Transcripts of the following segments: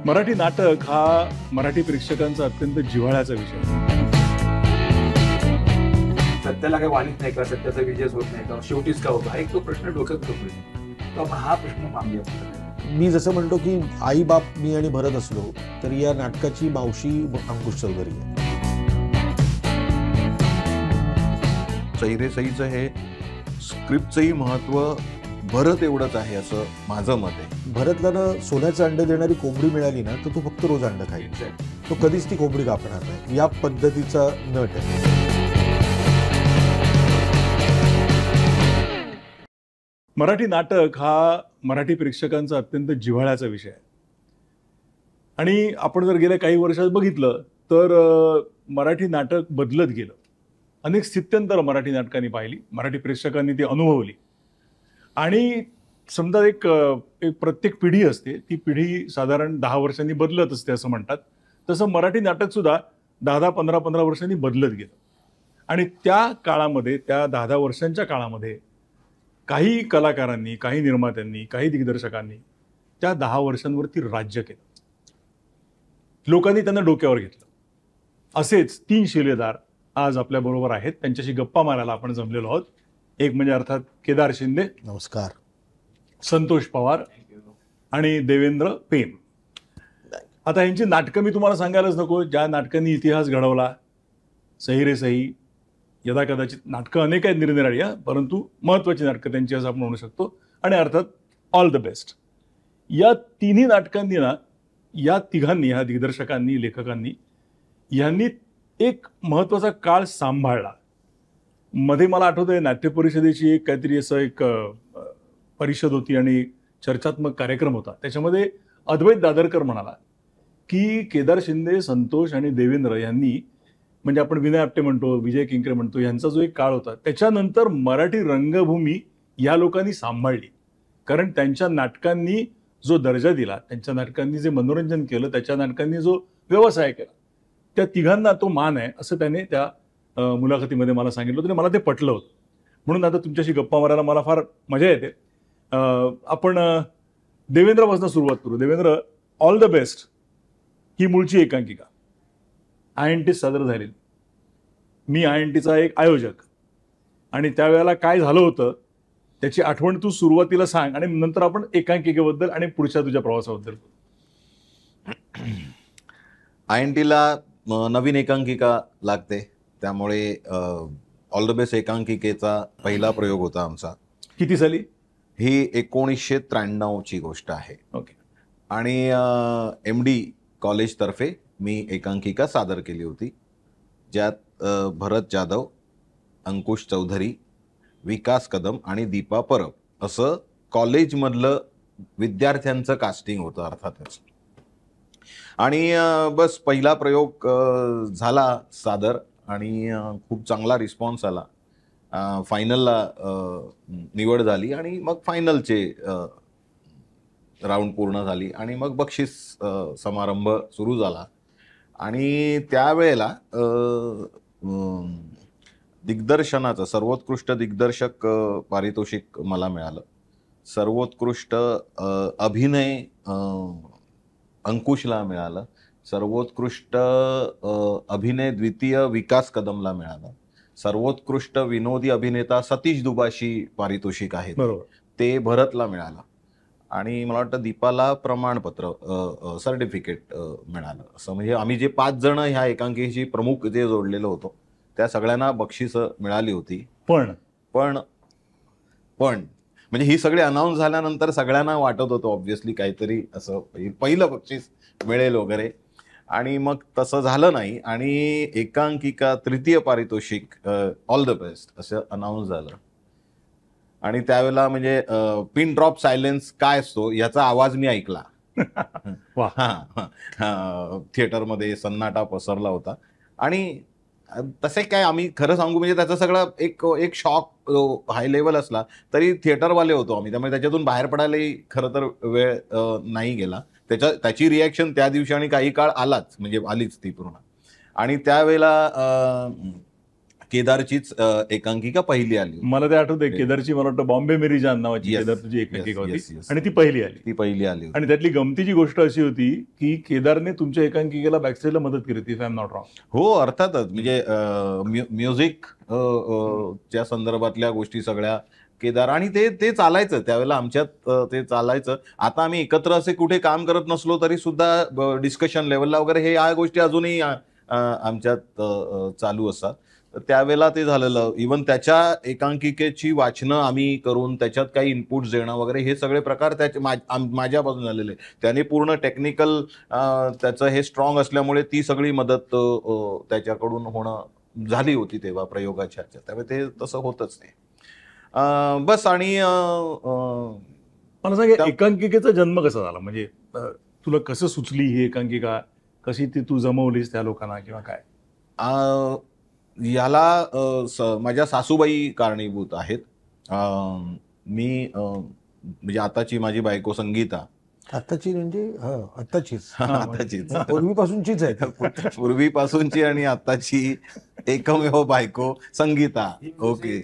मराठी नाटक हा मराठी प्रेक्षकांचा अत्यंत जिव्हाळ्याचा विषय आहे. सत्याला काही वालीत नाही का, सत्याचा विजयच होत नाही का, शेवटीच का होतो, हा एक तो प्रश्न डोक्यात होतो. हा प्रश्न मांडूया. मी जसं म्हणतो की आई बाप मी आणि भरत असलो तर या नाटकाची मावशी अंकुश चौधरी आहे. सैरे सईचं हे स्क्रिप्टचंही महत्व भरत एवढंच आहे असं माझं मत आहे. भरतला ना सोन्याचं अंड देणारी कोंबडी मिळाली ना तर तो फक्त रोज अंड खाईल, तो कधीच ती कोंबडी कापणार नाही. या पद्धतीचा नट आहे. मराठी नाटक हा मराठी प्रेक्षकांचा अत्यंत जिव्हाळ्याचा विषय आहे. आणि आपण जर गेल्या काही वर्षात बघितलं तर मराठी नाटक बदलत गेलं. अनेक स्थित्यंतर मराठी नाटकांनी पाहिली, मराठी प्रेक्षकांनी ती अनुभवली. आणि समजा एक प्रत्येक पिढी असते, ती पिढी साधारण 10 वर्षांनी बदलत असते असं म्हणतात. तसं मराठी नाटक सुद्धा 10-10, 15-15 वर्षांनी बदलत गेलं. आणि त्या काळामध्ये, त्या 10-10 वर्षांच्या काळामध्ये काही कलाकारांनी, काही निर्मात्यांनी, काही दिग्दर्शकांनी त्या 10 वर्षांवरती राज्य केलं. लोकांनी त्यांना डोक्यावर घेतलं. असेच 3 शिलेदार आज आपल्या बरोबर आहेत. त्यांच्याशी गप्पा मारायला आपण जमलेलो आहोत. एक म्हणजे अर्थात केदार शिंदे, नमस्कार. संतोष पवार आणि देवेंद्र पेन. आता यांची नाटकं मी तुम्हाला सांगायलाच नको, ज्या नाटकांनी इतिहास घडवला. सही रे सही, यदा कदाचित नाटकं अनेक आहेत निरनिराळी, परंतु महत्त्वाची नाटकं त्यांची असं आपण म्हणू शकतो. आणि अर्थात ऑल द बेस्ट. या तिन्ही नाटकांनी ना, या तिघांनी, ह्या दिग्दर्शकांनी, लेखकांनी, यांनी एक महत्त्वाचा काळ सांभाळला. मध्ये मला आठवतंय नाट्य परिषदेची एक काहीतरी असं एक परिषद होती आणि चर्चात्मक कार्यक्रम होता. त्याच्यामध्ये अद्वैत दादरकर म्हणाला की केदार शिंदे, संतोष आणि देवेंद्र यांनी, म्हणजे आपण विनय आपटे म्हणतो, विजय किंकरे म्हणतो, यांचा जो एक काळ होता त्याच्यानंतर मराठी रंगभूमी या लोकांनी सांभाळली. कारण त्यांच्या नाटकांनी जो दर्जा दिला, त्यांच्या नाटकांनी जे मनोरंजन केलं, त्याच्या नाटकांनी जो व्यवसाय केला, त्या तिघांना तो मान आहे असं त्याने त्या मुलाखतीमध्ये मला सांगितलं होतं. मला ते पटलं होतं. म्हणून आता तुमच्याशी गप्पा मारायला मला फार मजा येते. आपण देवेंद्रपासून सुरुवात करू. Devendra, all the best. ही मूळची एकांकिका INT सादर झाली. मी INTचा एक आयोजक, आणि त्यावेळेला काय झालं होतं त्याची आठवण तू सुरुवातीला सांग, आणि नंतर आपण एकांकिकेबद्दल आणि पुढच्या तुझ्या प्रवासाबद्दल. INTला नवीन एकांकिका लागते, त्यामुळे ऑल द बेस्ट एकांकिकेचा पहिला प्रयोग होता आमचा. किती साली? ही 1993ची गोष्ट आहे. ओके. आणि MD कॉलेजतर्फे मी एकांकिका सादर केली होती, ज्यात भरत जाधव, अंकुश चौधरी, विकास कदम आणि दीपा परब असं कॉलेजमधलं विद्यार्थ्यांचं कास्टिंग होतं अर्थातच. आणि बस पहिला प्रयोग झाला सादर आणि खूप चांगला रिस्पॉन्स आला. फायनलला निवड झाली आणि मग फायनलचे राऊंड पूर्ण झाली आणि मग बक्षीस समारंभ सुरू झाला. आणि त्यावेळेला दिग्दर्शनाचं सर्वोत्कृष्ट दिग्दर्शक पारितोषिक मला मिळालं. सर्वोत्कृष्ट अभिनय अंकुशला मिळालं. सर्वोत्कृष्ट अभिनय द्वितीय विकास कदमला मिळालं. सर्वोत्कृष्ट विनोदी अभिनेता सतीश दुबाशी पारितोषिक आहे, ते भरतला मिळालं. आणि मला वाटतं दीपाला प्रमाणपत्र, सर्टिफिकेट मिळालं. असं म्हणजे आम्ही जे 5 जण ह्या एकांकिकेशी प्रमुख जे जोडलेलो होतो त्या सगळ्यांना बक्षिसं मिळाली होती. पण म्हणजे ही सगळी अनाऊन्स झाल्यानंतर सगळ्यांना वाटत होतं ऑब्व्हियसली काहीतरी असं पहिलं बक्षीस मिळेल वगैरे, आणि मग तसं झालं नाही. आणि एकांकिका तृतीय पारितोषिक ऑल द बेस्ट असं अनाऊन्स झालं. आणि त्यावेळेला म्हणजे पिन ड्रॉप सायलेन्स काय असतो याचा आवाज मी ऐकला. थिएटरमध्ये सन्नाटा पसरला होता. आणि तसे काय आम्ही खरं सांगू म्हणजे त्याचा सगळा एक शॉक हाय लेवल असला तरी थिएटरवाले होतो आम्ही, त्यामुळे त्याच्यातून बाहेर पडायलाही खरं तर वेळ नाही गेला. त्याची रिॲक्शन त्या दिवशी आणि काही काळ आलाच, म्हणजे आलीच ती पूर्ण. आणि त्यावेळेला केदारचीच एकांकिका पहिली आली. मला ते आठवतंय केदारची, मला वाटतं बॉम्बे मेरी जान नावाची Yes. केदार तुझी एकांकिका Yes, होती yes, yes. आणि ती पहिली आली. ती पहिली आली होती. आणि त्यातली गमतीची गोष्ट अशी होती की केदारने तुमच्या एकांकिकेला बॅकस्टेजला मदत केली होती, if I am not wrong. हो, अर्थातच. म्हणजे म्युझिक च्या संदर्भातल्या गोष्टी सगळ्या केदार, आणि ते चालायचं त्यावेळेला आमच्यात, ते चालायचं. आता आम्ही एकत्र असे कुठे काम करत नसलो तरी सुद्धा डिस्कशन लेवलला वगैरे हे या गोष्टी अजूनही आमच्यात चालू असतात. तर त्यावेळेला ते झालेलं. इव्हन त्याच्या एकांकिकेची वाचनं आम्ही करून त्याच्यात काही इनपुट देणं वगैरे हे सगळे प्रकार माझ्यापासून झालेले. त्याने पूर्ण टेक्निकल त्याचं हे स्ट्रॉंग असल्यामुळे ती सगळी मदत त्याच्याकडून होणं झाली होती तेव्हा प्रयोगाच्या. त्यामुळे ते तसं होतच नाही. बस. आणि मला सांग, एकांकिकेचा जन्म कसा झाला? म्हणजे तुला कसं सुचली ही एकांकिका, कशी ती तू जमवलीस त्या लोकांना किंवा काय? याला माझ्या सासूबाई कारणीभूत आहेत. मी म्हणजे आताची माझी बायको संगीता, आताची म्हणजे आताचीच आताचीच पूर्वीपासूनचीच आहे. पूर्वीपासूनची आणि आताची एकमेव बायको संगीता. ओके.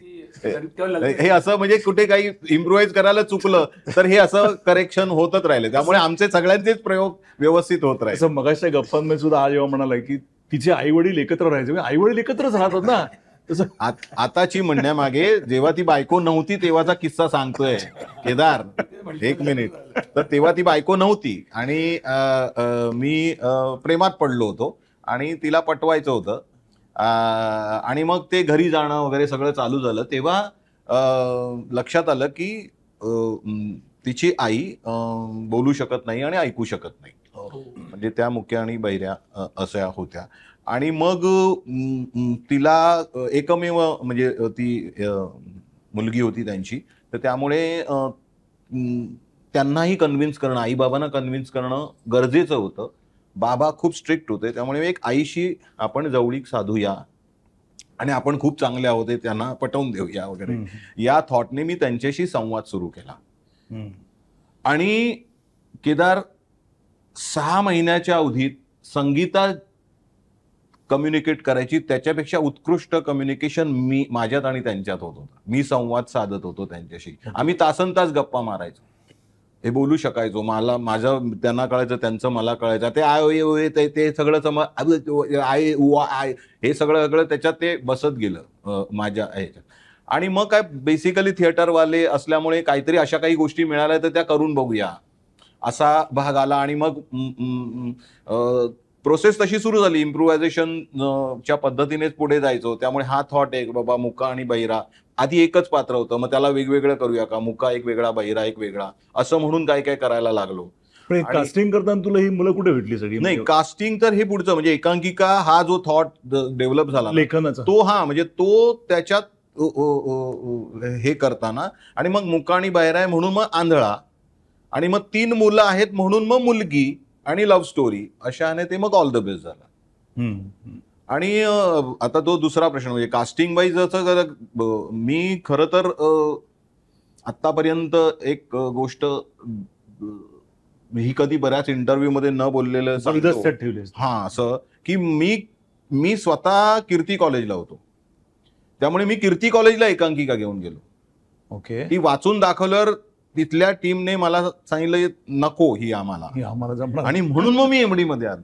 हे असं म्हणजे कुठे काही इम्प्रुव्हाइज करायला चुकलं तर हे असं करेक्शन होतच राहिले. त्यामुळे आमचे सगळ्यांचेच प्रयोग व्यवस्थित होत राहिले. असं मगाच्या गप्पांमध्ये सुद्धा आज जेव्हा म्हणाला की तिचे आई वडील एकत्र राहायचे, आई वडील एकत्रच राहतात ना, तसं आताची म्हणण्यामागे जेव्हा ती बायको नव्हती तेव्हाचा किस्सा सांगतोय केदार. एक मिनिट. तर तेव्हा ती बायको नव्हती आणि मी प्रेमात पडलो होतो आणि तिला पटवायचं होतं. आणि मग ते घरी जाणं वगैरे सगळं चालू झालं. तेव्हा लक्षात आलं की तिची आई बोलू शकत नाही आणि ऐकू शकत नाही. म्हणजे त्या मुक्या आणि बहिऱ्या अशा होत्या. आणि मग तिला एकमेव म्हणजे ती मुलगी होती त्यांची. तर त्यामुळे त्यांनाही कन्व्हिन्स करणं, आई बाबांना कन्व्हिन्स करणं गरजेचं होतं. बाबा खूप स्ट्रिक्ट होते. त्यामुळे एक आईशी आपण जवळीक साधूया आणि आपण खूप चांगले आहोत त्यांना पटवून देऊया वगैरे, या थॉटने मी त्यांच्याशी संवाद सुरू केला. आणि केदार 6 महिन्याच्या अवधीत संगीता कम्युनिकेट करायची त्याच्यापेक्षा उत्कृष्ट कम्युनिकेशन माझ्यात आणि त्यांच्यात होत होतं. मी संवाद साधत होतो त्यांच्याशी. आम्ही तासनतास गप्पा मारायचो, हे बोलू शकायचो. माझं त्यांना कळायचं, त्यांचं मला कळायचं. ते आय ते सगळं हे सगळं त्याच्यात ते बसत गेलं माझ्या ह्याच्यात. आणि मग काय, बेसिकली थिएटरवाले असल्यामुळे काहीतरी अशा काही गोष्टी मिळाल्या तर त्या करून बघूया असा भाग आला. आणि मग प्रोसेस तशी सुरू झाली. इम्प्रुव्हायझेशनच्या पद्धतीनेच पुढे जायचो. त्यामुळे हा थॉट एक, बाबा मुका आणि बहिरा, आधी एकच पात्र होतं, मग त्याला वेगवेगळं करूया का, मुका एक वेगळा बहिरा एक वेगळा, असं म्हणून काय काय करायला लागलो. कास्टिंग करताना तुला ही मुलं कुठे भेटली सगळी? नाही, कास्टिंग तर हे पुढचं, म्हणजे एकांकिका हा जो थॉट डेव्हलप झाला लेखनाचा, तो म्हणजे तो त्याच्यात हे करताना. आणि मग मुका आणि बहिरा आहे म्हणून मग आंधळा, आणि मग 3 मुलं आहेत म्हणून मग मुलगी आणि लव्ह स्टोरी, अशाने ते मग ऑल द बेस्ट झाला. आणि आता तो दुसरा प्रश्न, म्हणजे कास्टिंग वाईज मी खरं तर आतापर्यंत एक गोष्ट ही कधी बऱ्याच इंटरव्ह्यू मध्ये न बोललेलं ठेवले. हा, असं की मी स्वतः कीर्ती कॉलेजला होतो. त्यामुळे मी कीर्ती कॉलेजला एकांकिका घेऊन गेलो. ओके. ती वाचून दाखवल्यावर तिथल्या टीमने मला सांगितलं नको ही आम्हाला जमणार, आणि म्हणून मग मी एमडी मध्ये आलो.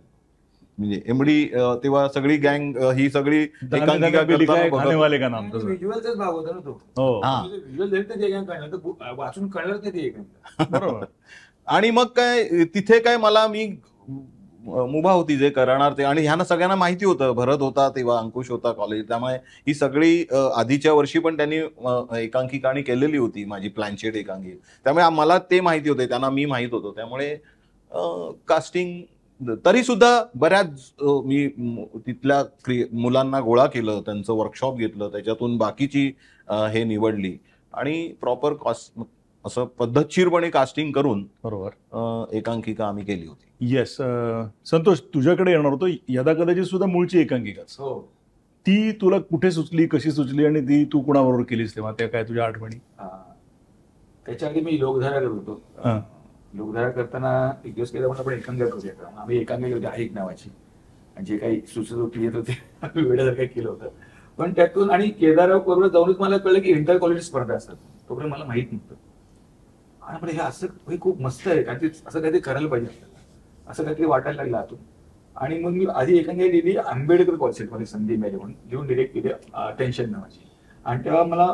म्हणजे एमडी तेव्हा सगळी गँग ही सगळी एकांकिका खानेवाले का नाम, व्हिज्युअलचाच भाग होता ना तो. व्हिज्युअल वाचून कळलं ते एकांकिका. बरोबर. आणि मग काय तिथे काय मला मी मुभा होती जे करणार ते, आणि ह्यांना सगळ्यांना माहिती होतं. भरत होता तेव्हा, अंकुश होता कॉलेज, त्यामुळे ही सगळी आधीच्या वर्षी पण त्यांनी एकांकिका केलेली होती माझी प्लॅनशेट एकांकिका. त्यामुळे मला ते माहिती होते, त्यांना मी माहित होतो. त्यामुळे कास्टिंग तरी सुद्धा बऱ्याच मी तिथल्या मुलांना गोळा केलं, त्यांचं वर्कशॉप घेतलं, त्याच्यातून बाकीची हे निवडली आणि प्रॉपर असं पद्धतशीरपणे कास्टिंग करून बरोबर एकांकिका आम्ही केली होती. येस. संतोष, तुझ्याकडे येणार होतो. यदा कदाचित सुद्धा मूळची एकांकिकाच. ती तुला कुठे सुचली, कशी सुचली, आणि ती तू कुणाबरोबर केलीस तेव्हा, त्या काय तुझ्या आठवणी? त्याच्या आधी मी लोकधारा करत होतो. लोकधारा करताना एक दिवस केला आपण एकांकिका करूया. आम्ही एकांकिका होती ऐक नावाची, आणि जे काही सुचत होती येत होते वेळेसारखं केलं होतं. पण त्यातून आणि केदारराव बरोबर जाऊनच मला कळलं की इंटर कॉलेज स्पर्धा असतात. तोपर्यंत मला माहित नव्हतं. आणि म्हणजे हे असं हे खूप मस्त आहे कारण असं काहीतरी करायला पाहिजे आपल्याला, असं काहीतरी वाटायला लागलं आतून. आणि मग मी आधी एखाद्या लिहिली आंबेडकर कॉन्सेप्टमध्ये संधी मिळाली म्हणून लिहून डिरेक्ट केली टेन्शन नावाची. आणि तेव्हा मला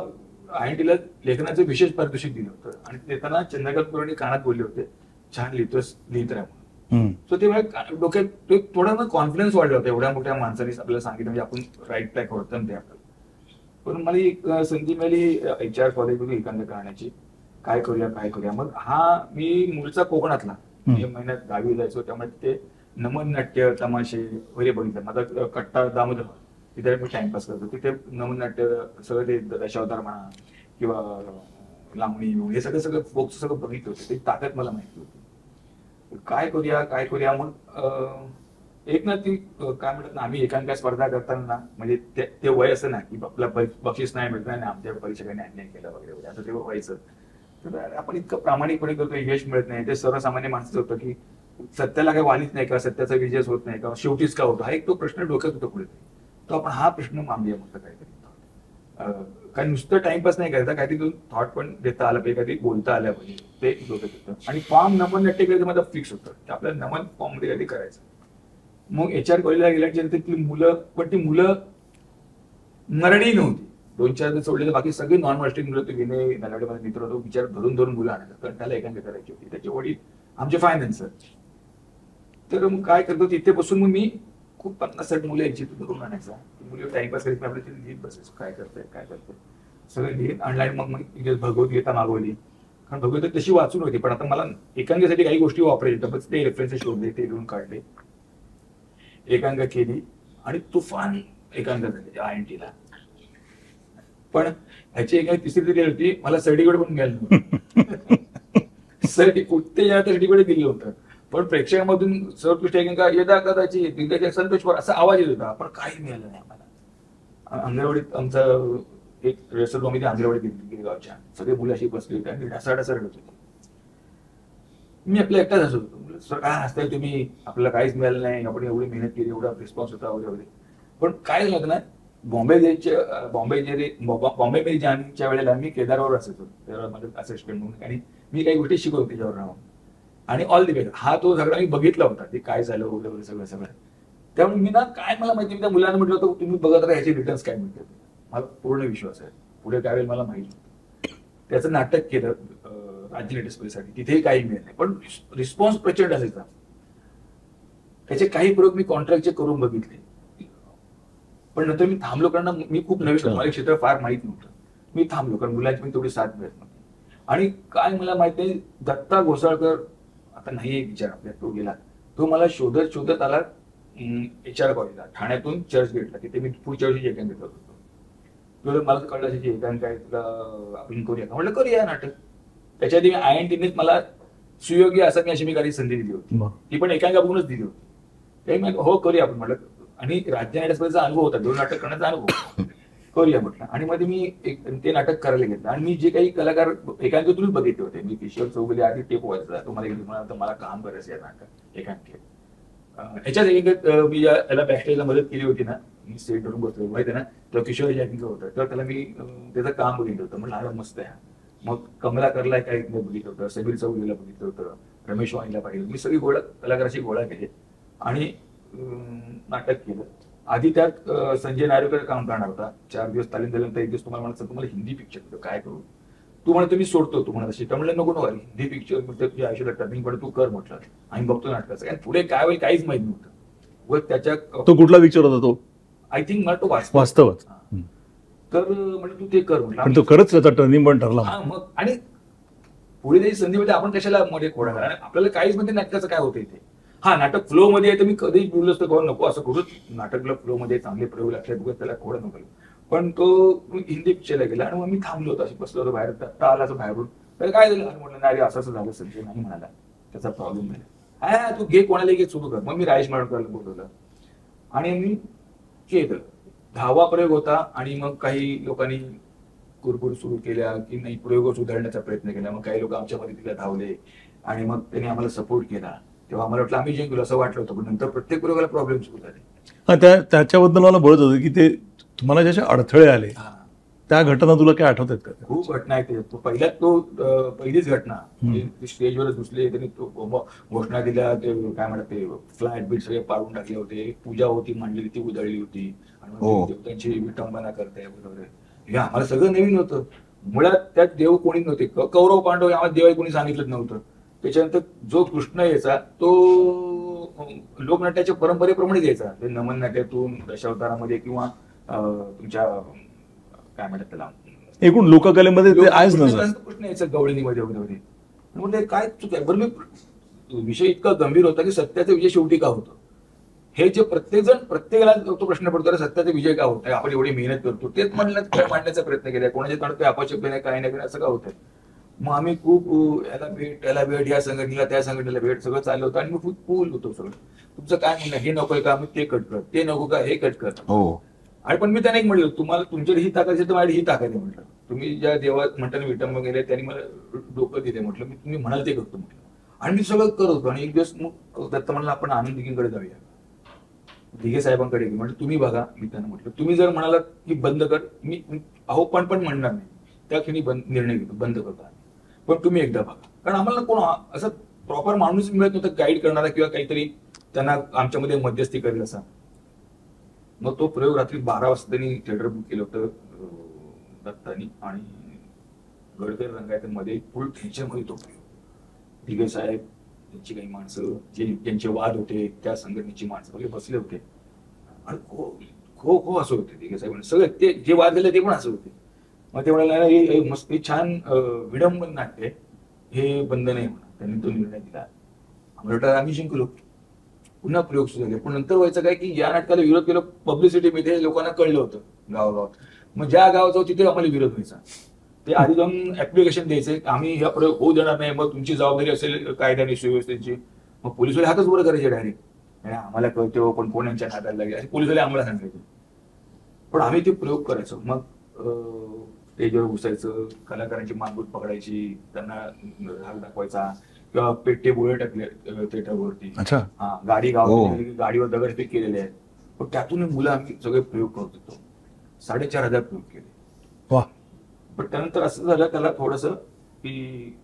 IIT लेखनाचं विशेष पारितोषिक दिलं होतं आणि देताना चंद्रकांत कुलकर्णी कानात बोलले होते, छान लिहितोस, लिहित राहा म्हणून. सो ते माझ्या डोक्यात थोडा कॉन्फिडन्स वाढला होता, एवढ्या मोठ्या माणसाने आपल्याला सांगितलं म्हणजे आपण राईट ट्रॅक होतं ते आपल्याला. पण मला एक संधी मिळाली HR कॉलेजमध्ये एकांत करण्याची. काय करूया. मग हा मी मूळचा कोकणातला, मे महिन्यात गावी जायचो त्यामुळे तिथे नमन नाट्य तमाशे वगैरे बघितलं. माझा कट्टा दामोदर तिथे मी टाइमपास करतो. तिथे नमन नाट्य सगळं ते दशावतार म्हणा किंवा लांबणी हे सगळं फोक सगळं बघितलं होतं. ते ताकद मला माहिती होती. काय करूया मग एक ना ती काय म्हणतात ना, आम्ही एकांका स्पर्धा करताना म्हणजे ते वय असं ना की आपला बक्षीस नाही मिळत नाही, आमच्या परीक्षकांनी अन्याय केला वगैरे असं तेव्हा व्हायचं. तर आपण इतकं प्रामाणिकपणे करतो, यश मिळत नाही. ते सर्वसामान्य माणसाचं होतं की सत्याला काही वालीच नाही का, सत्याचा विजयच होत नाही का, शेवटीच का होतो, हा एक तो प्रश्न डोक्यात होतो पुढे. तो आपण हा प्रश्न मांडूया म्हटलं काहीतरी. काही नुसतं टाइमपास नाही करायचा, काहीतरी थॉट पण देता आलं पाहिजे, काहीतरी बोलता आलं पाहिजे, ते डोक्यात होतं. आणि फॉर्म नमन नाट्य करायचं माझं फिक्स होतं की आपल्याला नमन फॉर्म मध्ये काहीतरी करायचं. मग HR कॉलेजला गेल्याच्या ती मुलं, पण ती मुलं मराठी नव्हती. 2-4 सोडलेले बाकी सगळे नॉन महाराष्ट्रीयन मुलं. ते विनय नलावडेमध्ये मित्र होतो, विचार धरून मुलं आणायचं कारण त्याला एकांका करायची होती. त्याचे वडील आमचे फायनान्सर. तर मग काय करतो तिथे बसून मग मी खूप 50-60 मुलं यायची धरून आणायचा. मुलं टाइमपास करायची, आपल्या तिथे लिहित बसायचं काय करतंय सगळं लिहित आणलं. मग भगवद्गीता मागवली कारण भगवद्गीता तशी वाचून होती, पण आता मला एकांकासाठी काही गोष्टी वापरायच्या तर ते रेफरन्सेस शोधले, ते लिहून काढले, एकांका केली आणि तुफान एकांका झाली IIT. पण ह्याची एक तिसरी तरी होती, मला सर्टिफिकेट पण मिळालं नव्हतं. सर्टिफिकेट दिलं होतं पण प्रेक्षकांमधून सर्वोत्कृष्ट एकांका यदा कदाची दिग्दर्शक संतोष पवार असा आवाज येत होता, पण काही मिळालं नाही मला. अंगणवाडीत आमचा एक रिहर्सल रूम अंगणवाडीत दिली गावच्या, सगळे मुलं अशी बसली होती आणि ढासाढासा रडत होती. मी आपल्या एकटाच हसत होतो. सर काय हसताय तुम्ही, आपल्याला काहीच मिळालं नाही, आपण एवढी मेहनत केली, एवढा रिस्पॉन्स होता वगैरे. पण काय झालं ना, बॉम्बे जॅमच्या वेळेला मी केदारवर असायचो, तेव्हा माझं असिस्टंट म्हणून, आणि मी काही गोष्टी शिकवतो त्याच्यावर राहून. आणि ऑल दी बेस्ट हा तो झगडा मी बघितला होता, ते काय झालं वगैरे सगळं. त्यामुळे मी ना काय मला माहिती, मी त्या मुलांना म्हटलं होतं तुम्ही बघत राहा ह्याचे रिटर्न्स काय मिळतात. मला पूर्ण विश्वास आहे पुढे काय वेळेला मला माहित नव्हतं. त्याचं नाटक केलं राज्य नाट्य स्पर्धेसाठी, तिथेही काही मिळत नाही, पण रिस्पॉन्स प्रचंड असायचा. त्याचे काही प्रयोग मी कॉन्ट्रॅक्टचे करून बघितले, पण नंतर मी थांबलो कारण मी खूप नवीन होतो, मला क्षेत्र फार माहित नव्हतं. मी थांबलो कारण मुलांची मी तेवढी साथ मिळत नव्हती. आणि काय मला माहित नाही, दत्ता घोसाळकर आता नाही एक विचार आपल्या, तो गेला, तो मला शोधत आला HR कॉलेजला, ठाण्यातून चर्चगेटला. तिथे मी पुढच्या वर्षी एकांका करत होतो. तुला मला कळलं की एकांका आहे, तुला आपण करूया का, म्हटलं करूया नाटक. त्याच्या आधी IITनेच मला सुयोगी असं मी अशी मी काही संधी दिली होती, ती पण एकांका बघूनच दिली होती. त्याही मग हो करूया आपण म्हटलं. आणि राज्य नाट्य स्पर्धेचा अनुभव होता, 2 नाटक करण्याचा अनुभव, करूया म्हटलं. आणि मध्ये मी ते नाटक करायला घेतलं. आणि मी जे काही कलाकार एकांकातूनच बघितले होते, मी किशोर चौगुले आधी टेप व्हायचा, तुम्हाला मला काम करायचं आहे नाटक एकांकित. ह्याच्याच मी याला बॅकस्टेजला मदत केली होती ना, मी सेट करून बसलो माहिती ना, तर किशोर एकांकित होतं, तर त्याला मी त्याचं काम बघितलं होतं. म्हटलं हा मस्त आहे. मग कमलाकरला काही बघितलं होतं, समीर चौगुलेला बघितलं होतं, रमेश वाणीला पाहिलं. मी सगळी कलाकाराची गोळा केली आणि नाटक केलं. आधी त्यात संजय नायरेकर काम करणार होता. 4 दिवस तालीम दिल्यानंतर एक दिवस तुम्हाला हिंदी पिक्चर होतं, काय करू, तू म्हणतो मी सोडतो, तू म्हणत अशी. तर म्हणलं नको हिंदी पिक्चर तुझ्या आयुष्याला टर्निंग पॉईंट तू कर म्हटलं. आम्ही बघतो नाटकाचं, आणि पुढे काय होईल काहीच माहित नव्हतं. व त्याच्या तो कुठला पिक्चर होता तो? आय थिंक मला तो वास्तवच. तर म्हणजे तू ते कर म्हटलं. पण तो खरंच त्याचा टर्निंग पॉईंट ठरला. हा मग आणि पुढे त्याची संधी म्हणजे आपण कशाला मध्ये खोडा करा, आपल्याला काहीच म्हणजे नाटकाचं काय होतं इथे. हा नाटक फ्लो मध्ये आहे तर मी कधीच बोललो असतो करून नको असं करूच, नाटकला फ्लो मध्ये चांगले प्रयोग लक्षात बघत त्याला खोडा नको. पण तो हिंदी पिक्चरला गेला आणि मग मी थांबलो होतो, अशी बसलो होतो बाहेर. आला असं बाहेरून, तर काय झालं म्हटलं नाही असं झालं संजय, नाही म्हणाला त्याचा प्रॉब्लेम झाला. हा तू घे कोणाला घे सुरू कर. मग मी राजेश माडगूळकरला बोलवलं आणि मी केलं. 10वा प्रयोग होता. आणि मग काही लोकांनी कुरकुर सुरू केल्या की नाही, प्रयोग सुधारण्याचा प्रयत्न केला. मग काही लोक आमच्यामध्ये तिला धावले आणि मग त्यांनी आम्हाला सपोर्ट केला. तेव्हा आम्हाला वाटलं आम्ही जिंकलो असं वाटलं होतं, पण नंतर प्रत्येक प्रयोगाला प्रॉब्लेम सुरू झाले. त्याच्याबद्दल मला बोलत होतं की ते तुम्हाला ज्याचे अडथळे आले हा. त्या घटना तुला काय आठवत आहेत का? खूप घटना आहेत त्याच्यात. पहिलीच घटना म्हणजे स्टेजवरच घुसले, त्यांनी घोषणा दिल्या, ते काय म्हणतात ते फ्लॅट बीट सगळे पाडून टाकले होते, पूजा होती मांडलेली ती उधळली होती, आणि मग देवतांची विटंबना करताय वगैरे. हे आम्हाला सगळं नवीन होतं. मुळात त्यात देव कोणीच नव्हते. कौरव पांडव आम्हाला देवाला कोणी सांगितलंच नव्हतं. त्याच्यानंतर जो कृष्ण यायचा तो लोकनाट्याच्या परंपरेप्रमाणे यायचा. ते नमन नाट्यातून दशावतारामध्ये किंवा तुमच्या काय म्हणतात त्याला एकूण लोककलेमध्ये ते आहेच नसतं. कृष्ण यायचं गवळणीमध्ये वगैरे. म्हणजे काय चुक आहे बरं. मी विषय इतका गंभीर होता की सत्याचा विजय शेवटी का होतो, हे जे प्रत्येकाला तो प्रश्न पडतो, सत्याचा विजय का होत आहे, आपण एवढी मेहनत करतो, तेच मांडण्याचा प्रयत्न केला, कोणाच्या तोंडात अपशब्द नाही, काय नाही, असं का होतंय. मग आम्ही खूप याला भेट या संघटनेला त्या संघटनेला भेट सगळं चाललं होतं, आणि मी खूप कूल होतो सगळं. तुमचं काय म्हणणं, हे नकोय का, मी ते कट कर, ते नको का, हे कट कर. आणि पण मी त्यांना एक म्हटलं, तुम्हाला तुमच्याकडे ही ताकद असेल तर माझ्याकडे ही ताकद आहे म्हटलं. तुम्ही ज्या देवात म्हणताना विटंब गेले त्यांनी मला डोकं दिले म्हटलं, मी तुम्ही म्हणाल ते करतो म्हटलं. आणि मी सगळं करत होतो. आणि एक दिवस मग दत्त म्हणलं आपण आनंद दिघेंकडे जाऊया, दिघे साहेबांकडे गेलो. म्हणजे तुम्ही बघा, मी त्यांना म्हटलं तुम्ही जर म्हणालात की बंद कर, मी अहो पण म्हणणार नाही, त्या क्षणी निर्णय घेतो बंद करतो, पण तुम्ही एकदा बघा. कारण आम्हाला कोण असं प्रॉपर माणूस मिळत नव्हतं गाईड करणारा किंवा काहीतरी त्यांना आमच्यामध्ये मध्यस्थी करेल असा. मग तो प्रयोग रात्री 12 वाजता त्यांनी थिएटर बुक केलं होतं दत्तानी, आणि गडकरी रंगायत मध्ये फुल टेन्शन मध्ये तो प्रयोग. दिघे साहेब, त्यांची काही माणसं ज्यांचे वाद होते, त्या संघटनेची माणसं वगैरे बसले होते, आणि खो असं होते. दिघे साहेब सगळे ते जे वाद झाले ते पण असं होते. मग ते म्हणाले मस्त छान विडंबन नाट्य आहे, हे बंद नाही म्हणा. त्यांनी तो निर्णय दिला. आम्हाला आम्ही जिंकलो. पुन्हा प्रयोग सुरू झाले. पण नंतर व्हायचं काय की या नाटकाला विरोध केला पब्लिसिटीमध्ये, लोकांना कळलं होतं गावागावात. मग ज्या गावात जाऊ तिथे आम्हाला विरोध व्हायचा. ते आधी जाऊन ऍप्लिकेशन द्यायचे, आम्ही हा प्रयोग होऊ देणार नाही, मग तुमची जबाबदारी असेल कायद्याने सुव्यवस्थेची. मग पोलिसवाले हातच वर करायचे डायरेक्ट, आम्हाला कळतो पण कोण यांच्या हाताला लागले, असे पोलिसवाले आम्हाला सांगायचे. पण आम्ही ते प्रयोग करायचो. मग स्टेजवर घुसायचं, कलाकारांची मानगूट पकडायची, त्यांना राग दाखवायचा, किंवा पेट्टे बोळे टाकले थिएटरवरती. हा, गाडी गाडीवर दगडफेक केलेले आहेत. पण त्यातून मुलं आम्ही सगळे प्रयोग करत होतो. 4,500 प्रयोग केले. वा. पण त्यानंतर असं झालं त्याला थोडस की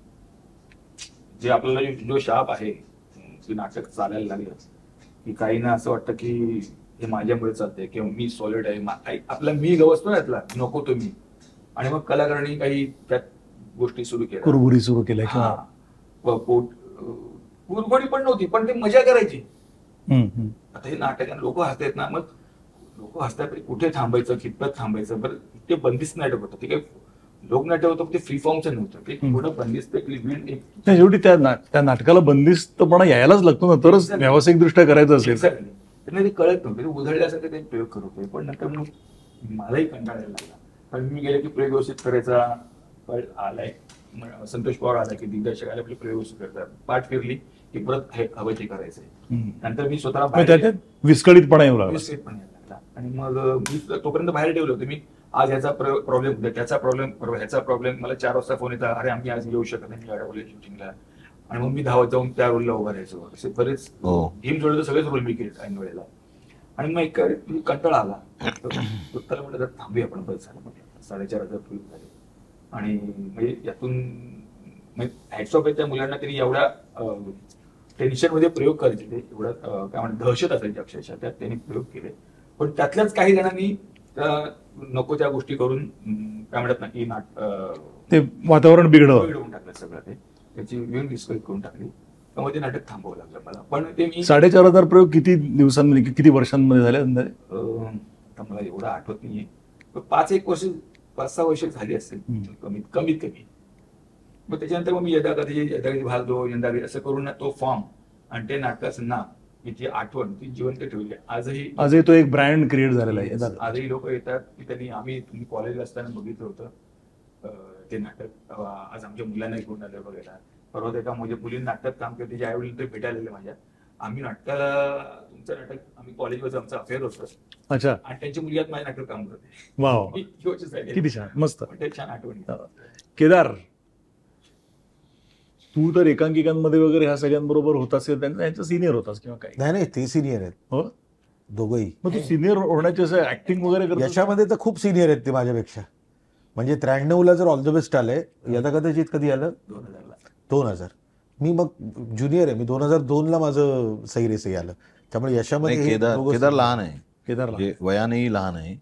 जे आपल्याला जो शाप आहे की नाटक चालायला लागलं की काहींना असं वाटतं की हे माझ्यामुळे चालतंय किंवा मी सॉलिड आहे, आपला मी गवसतो ना यातला, नको तो मी. आणि मग कलाकारांनी काही त्यात गोष्टी सुरू केल्या, कुरबुरी सुरू केल्या किंवा कुरघोडी पण नव्हती, पण ते मजा करायची. आता हे नाटक लोक हसतात ना, मग लोक हसतात कुठे थांबायचं, कितपत थांबायचं. बरं, ते बंदिस्त नाटक होतं, ते काही लोकनाट्य होतं, ते फ्री फॉर्मचं नव्हतं. ते थोडं बंदिस्त शेवटी त्या नाटकाला बंदिस्तपणा यायलाच लागतो ना, तरच व्यावसायिकदृष्ट्या करायचं असेल. त्यांना ते कळत नव्हतं, ते उधळल्यासारखं ते प्रयोग करत होते. पण नंतर मग मलाही कंटाळायला लागला. कारण मी गेले की प्रयोग व्यवस्थित करायचा आलाय, संतोष पवार आला की दिग्दर्शक आले, आपले प्रयोग व्यवस्थित करतात, पाठ फिरली की परत हवं ते करायचंय. नंतर मी स्वतःला विस्कळीतपणा येऊ लागला. आणि मग मी तोपर्यंत बाहेर ठेवलं होतं. मी आज ह्याचा प्रॉब्लेम होता, त्याचा प्रॉब्लेम, ह्याचा प्रॉब्लेम. मला 4 वाजता फोन येतात, अरे आम्ही आज येऊ शकत नाही, मी अडवले शूटिंगला. आणि मग मी धावत जाऊन त्या रोलला उभा राहायचो. असे बरेच गेम जोडले, सगळेच रोल मी केले ऐन वेळेला. आणि मग एक कंटाळा आला, त्याला म्हटलं थांबूया आपण, बस झालं म्हटलं. 4,500 फुल झाले. आणि म्हणजे यातून हॅट्स ऑफ आहे त्या मुलांना, त्यांनी एवढ्या टेन्शन मध्ये प्रयोग करायचे, ते एवढं काय म्हणतात दहशत असायची अक्षरशः, त्यात त्यांनी प्रयोग केले. पण त्यातल्याच काही जणांनी नको त्या गोष्टी करून काय म्हणत ना की ते वातावरण बिघडवून टाकलं सगळं, ते त्याची वेळ डिस्करेज करून टाकली. त्यामुळे ते नाटक थांबवावं लागलं मला. पण ते मी 4,500 प्रयोग किती दिवसांमध्ये, किती वर्षांमध्ये झाले अंदाजे? मला एवढं आठवत नाहीये, 5-6 वर्ष झाली असेल कमीत कमी. मग त्याच्यानंतर मग मी यदाकधी भाग 2 यंदाकधी असं करून तो फॉर्म आणि ते नाटकाचं नाव, ती आठवण ती जिवंत ठेवली. आजही तो एक ब्रँड क्रिएट झालेला आहे. आजही लोक येतात की तुम्ही कॉलेजला असताना बघितलं होतं ते नाटक, आज आमच्या मुलांना घेऊन आलं बघायला. परवा एका माझ्या मुलींनी नाटकात काम केलं, तिच्या आईवडील ते भेटायला माझ्या. आम्ही नाटकाला, तुमचं नाटक आम्ही कॉलेजवर आमचं अफेअर होतं. अच्छा. आणि त्यांची मुलगी आज माझ्या नाटक काम करते. वाव, किती छान, मस्त, छान आठवण. केदार, तू तर एकांकिकांमध्ये वगैरे ह्या सगळ्यांबरोबर होतास, त्यांचा सिनियर होतास किंवा काही? नाही, ते सिनियर आहेत. हो, दोघंही. मग तू सिनियर होण्याचे असं ऍक्टिंग वगैरे करतो? यशामध्ये तर खूप सिनियर आहेत ते माझ्यापेक्षा. म्हणजे 93ला जर ऑल द बेस्ट आलंय, यदा कदाचित कधी आलं 2000. मी मग ज्युनियर आहे, मी 2002ला माझं सही रे सही आलं. त्यामुळे यशामध्ये नाही, हे केदार दोघं केदार लहान आहे, केदारला म्हणजे वयानेही लहान आहे,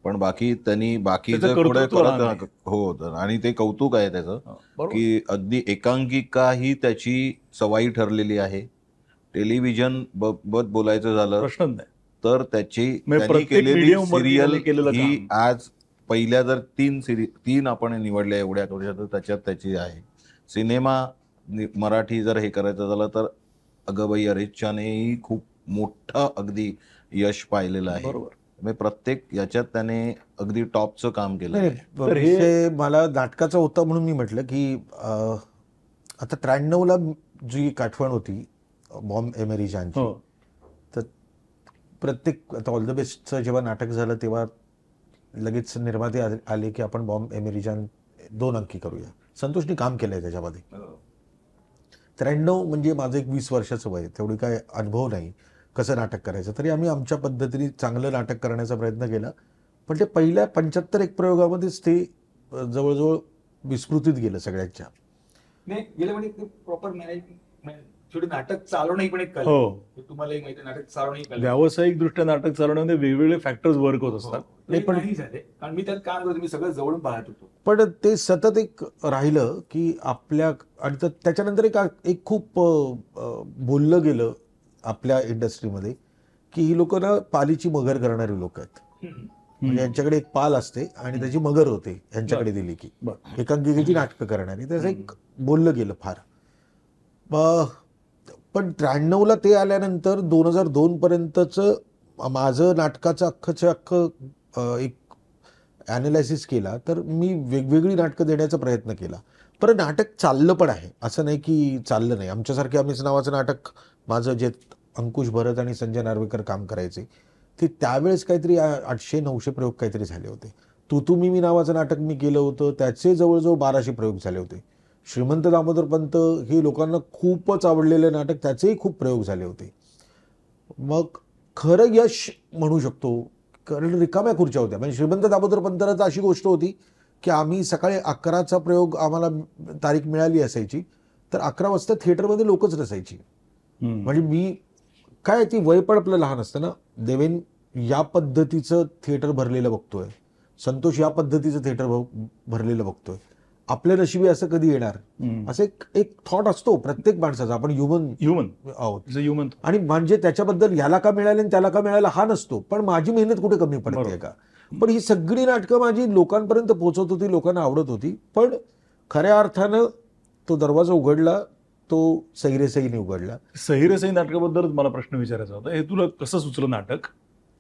पण बाकी त्यांनी बाकीचं त्याचं पुढे कर्तृत्व लहान करत हो तर, आणि ते कौतुक आहे त्याचं बरोबर. की अगदी एकांकिका ही त्याची सवयी ठरलेली आहे. टेलिव्हिजन बद्दल बोलायचं झालं प्रश्नच नाही. तर त्याची म्हणजे त्यांनी प्रत्येक केलेली medium वरती सिरियल त्यांनी केलेलं ही काम. आज पहिल्या जर तीन आपण निवडल्या एवढ्या वर्षात, तर त्याच्यात त्याची आहे. सिनेमा मराठी जर हे करायचं झालं तर अगबाई अरेच्चानेही खूप मोठं अगदी यश पाहिलेलं आहे. बरोबर. म्हणजे प्रत्येक याच्यात त्याने अगदी टॉपचं काम केलं नाही, आहे. तर हे- विषय मला नाटकाचा होता म्हणून मी म्हटलं की आता 93ला जी आठवण होती बॉम्ब एमेरी जानची, हो. तर प्रत्येक आता ऑल द बेस्टचं जेव्हा नाटक झालं तेव्हा लगेच निर्माते आले की आपण बॉम्ब एमेरी जान 2 अंकी करूया. संतोषनी काम केलंय त्याच्यामध्ये. 93 म्हणजे माझं एक 20 वर्षाचं वय, तेवढी काय अनुभव नाही कसं नाटक करायचं. तरी आम्ही आमच्या पद्धतीने चांगलं नाटक करण्याचा प्रयत्न केला. पण ते पहिल्या 75 एक प्रयोगामध्येच ते जवळजवळ विस्मृतीत गेलं सगळ्यांच्या. नाही गेलं म्हणजे प्रॉपर मॅनेजमेंट. शेवटी नाटक चालवणं ही पण एक कला हो. आहे. तुम्हालाही माहिती आहे, नाटक चालवणं ही कला आहे. व्यावसायिक दृष्ट्या नाटक चालवण्यामध्ये वेगवेगळे फॅक्टर्स वर्क होत असतात. नाही पण नाही झाले, कारण मी त्यात काम करतो, मी सगळं जवळून पाहत होतो. पण ते सतत एक राहिलं की आपल्या, आणि त्याच्यानंतर एक खूप बोललं गेलं आपल्या इंडस्ट्रीमध्ये की ही लोक ना पालीची मगर करणारी लोक आहेत. म्हणजे यांच्याकडे एक पाल असते आणि त्याची मगर होते यांच्याकडे दिली की, बरं. एकांकिकेची नाटकं करणारी. त्याचं एक बोललं गेलं फार. पण 93ला ते आल्यानंतर 2002 पर्यंतचं माझं नाटकाचं अख्खं एक ॲनालायसिस केला तर मी वेगवेगळी नाटकं देण्याचा प्रयत्न केला. पण नाटक चाललं पण आहे, असं नाही की चाललं नाही. आमच्यासारखे आम्हीच नावाचं नाटक माझं जे अंकुश भरत आणि संजय नार्वेकर काम करायचे ते त्यावेळेस काहीतरी 800-900 प्रयोग काहीतरी झाले होते. तू मी नावाचं नाटक मी केलं होतं, त्याचे जवळजवळ 1200 प्रयोग झाले होते. श्रीमंत दामोदर पंत हे लोकांना खूपच आवडलेले नाटक, त्याचेही खूप प्रयोग झाले होते. मग खरं यश म्हणू शकतो कारण रिकाम्या खुर्च्या होत्या. म्हणजे श्रीमंत दामोदर पंताला तर अशी गोष्ट होती की आम्ही सकाळी 11चा प्रयोग आम्हाला तारीख मिळाली असायची तर 11 वाजता थिएटरमध्ये लोकच नसायची. म्हणजे मी काय, ती वय पण आपलं लहान असतं ना. देवेन या पद्धतीचं थिएटर भरलेलं बघतोय, संतोष या पद्धतीचं थिएटर भरलेलं बघतोय. आपल्या नशिबी असं कधी येणार, असं एक थॉट असतो प्रत्येक माणसाचा. आपण ह्युमन आहोत. आणि म्हणजे त्याच्याबद्दल ह्याला का मिळाले आणि त्याला का मिळालं हा नसतो, पण माझी मेहनत कुठे कमी पडते का. पण ही सगळी नाटकं माझी लोकांपर्यंत पोहोचत होती, लोकांना आवडत होती. पण खऱ्या अर्थानं तो दरवाजा उघडला तो सही रे सहीने उघडला. सही रे सही नाटकाबद्दल मला प्रश्न विचारायचा होता. हे तुला कसं सुचलं नाटक,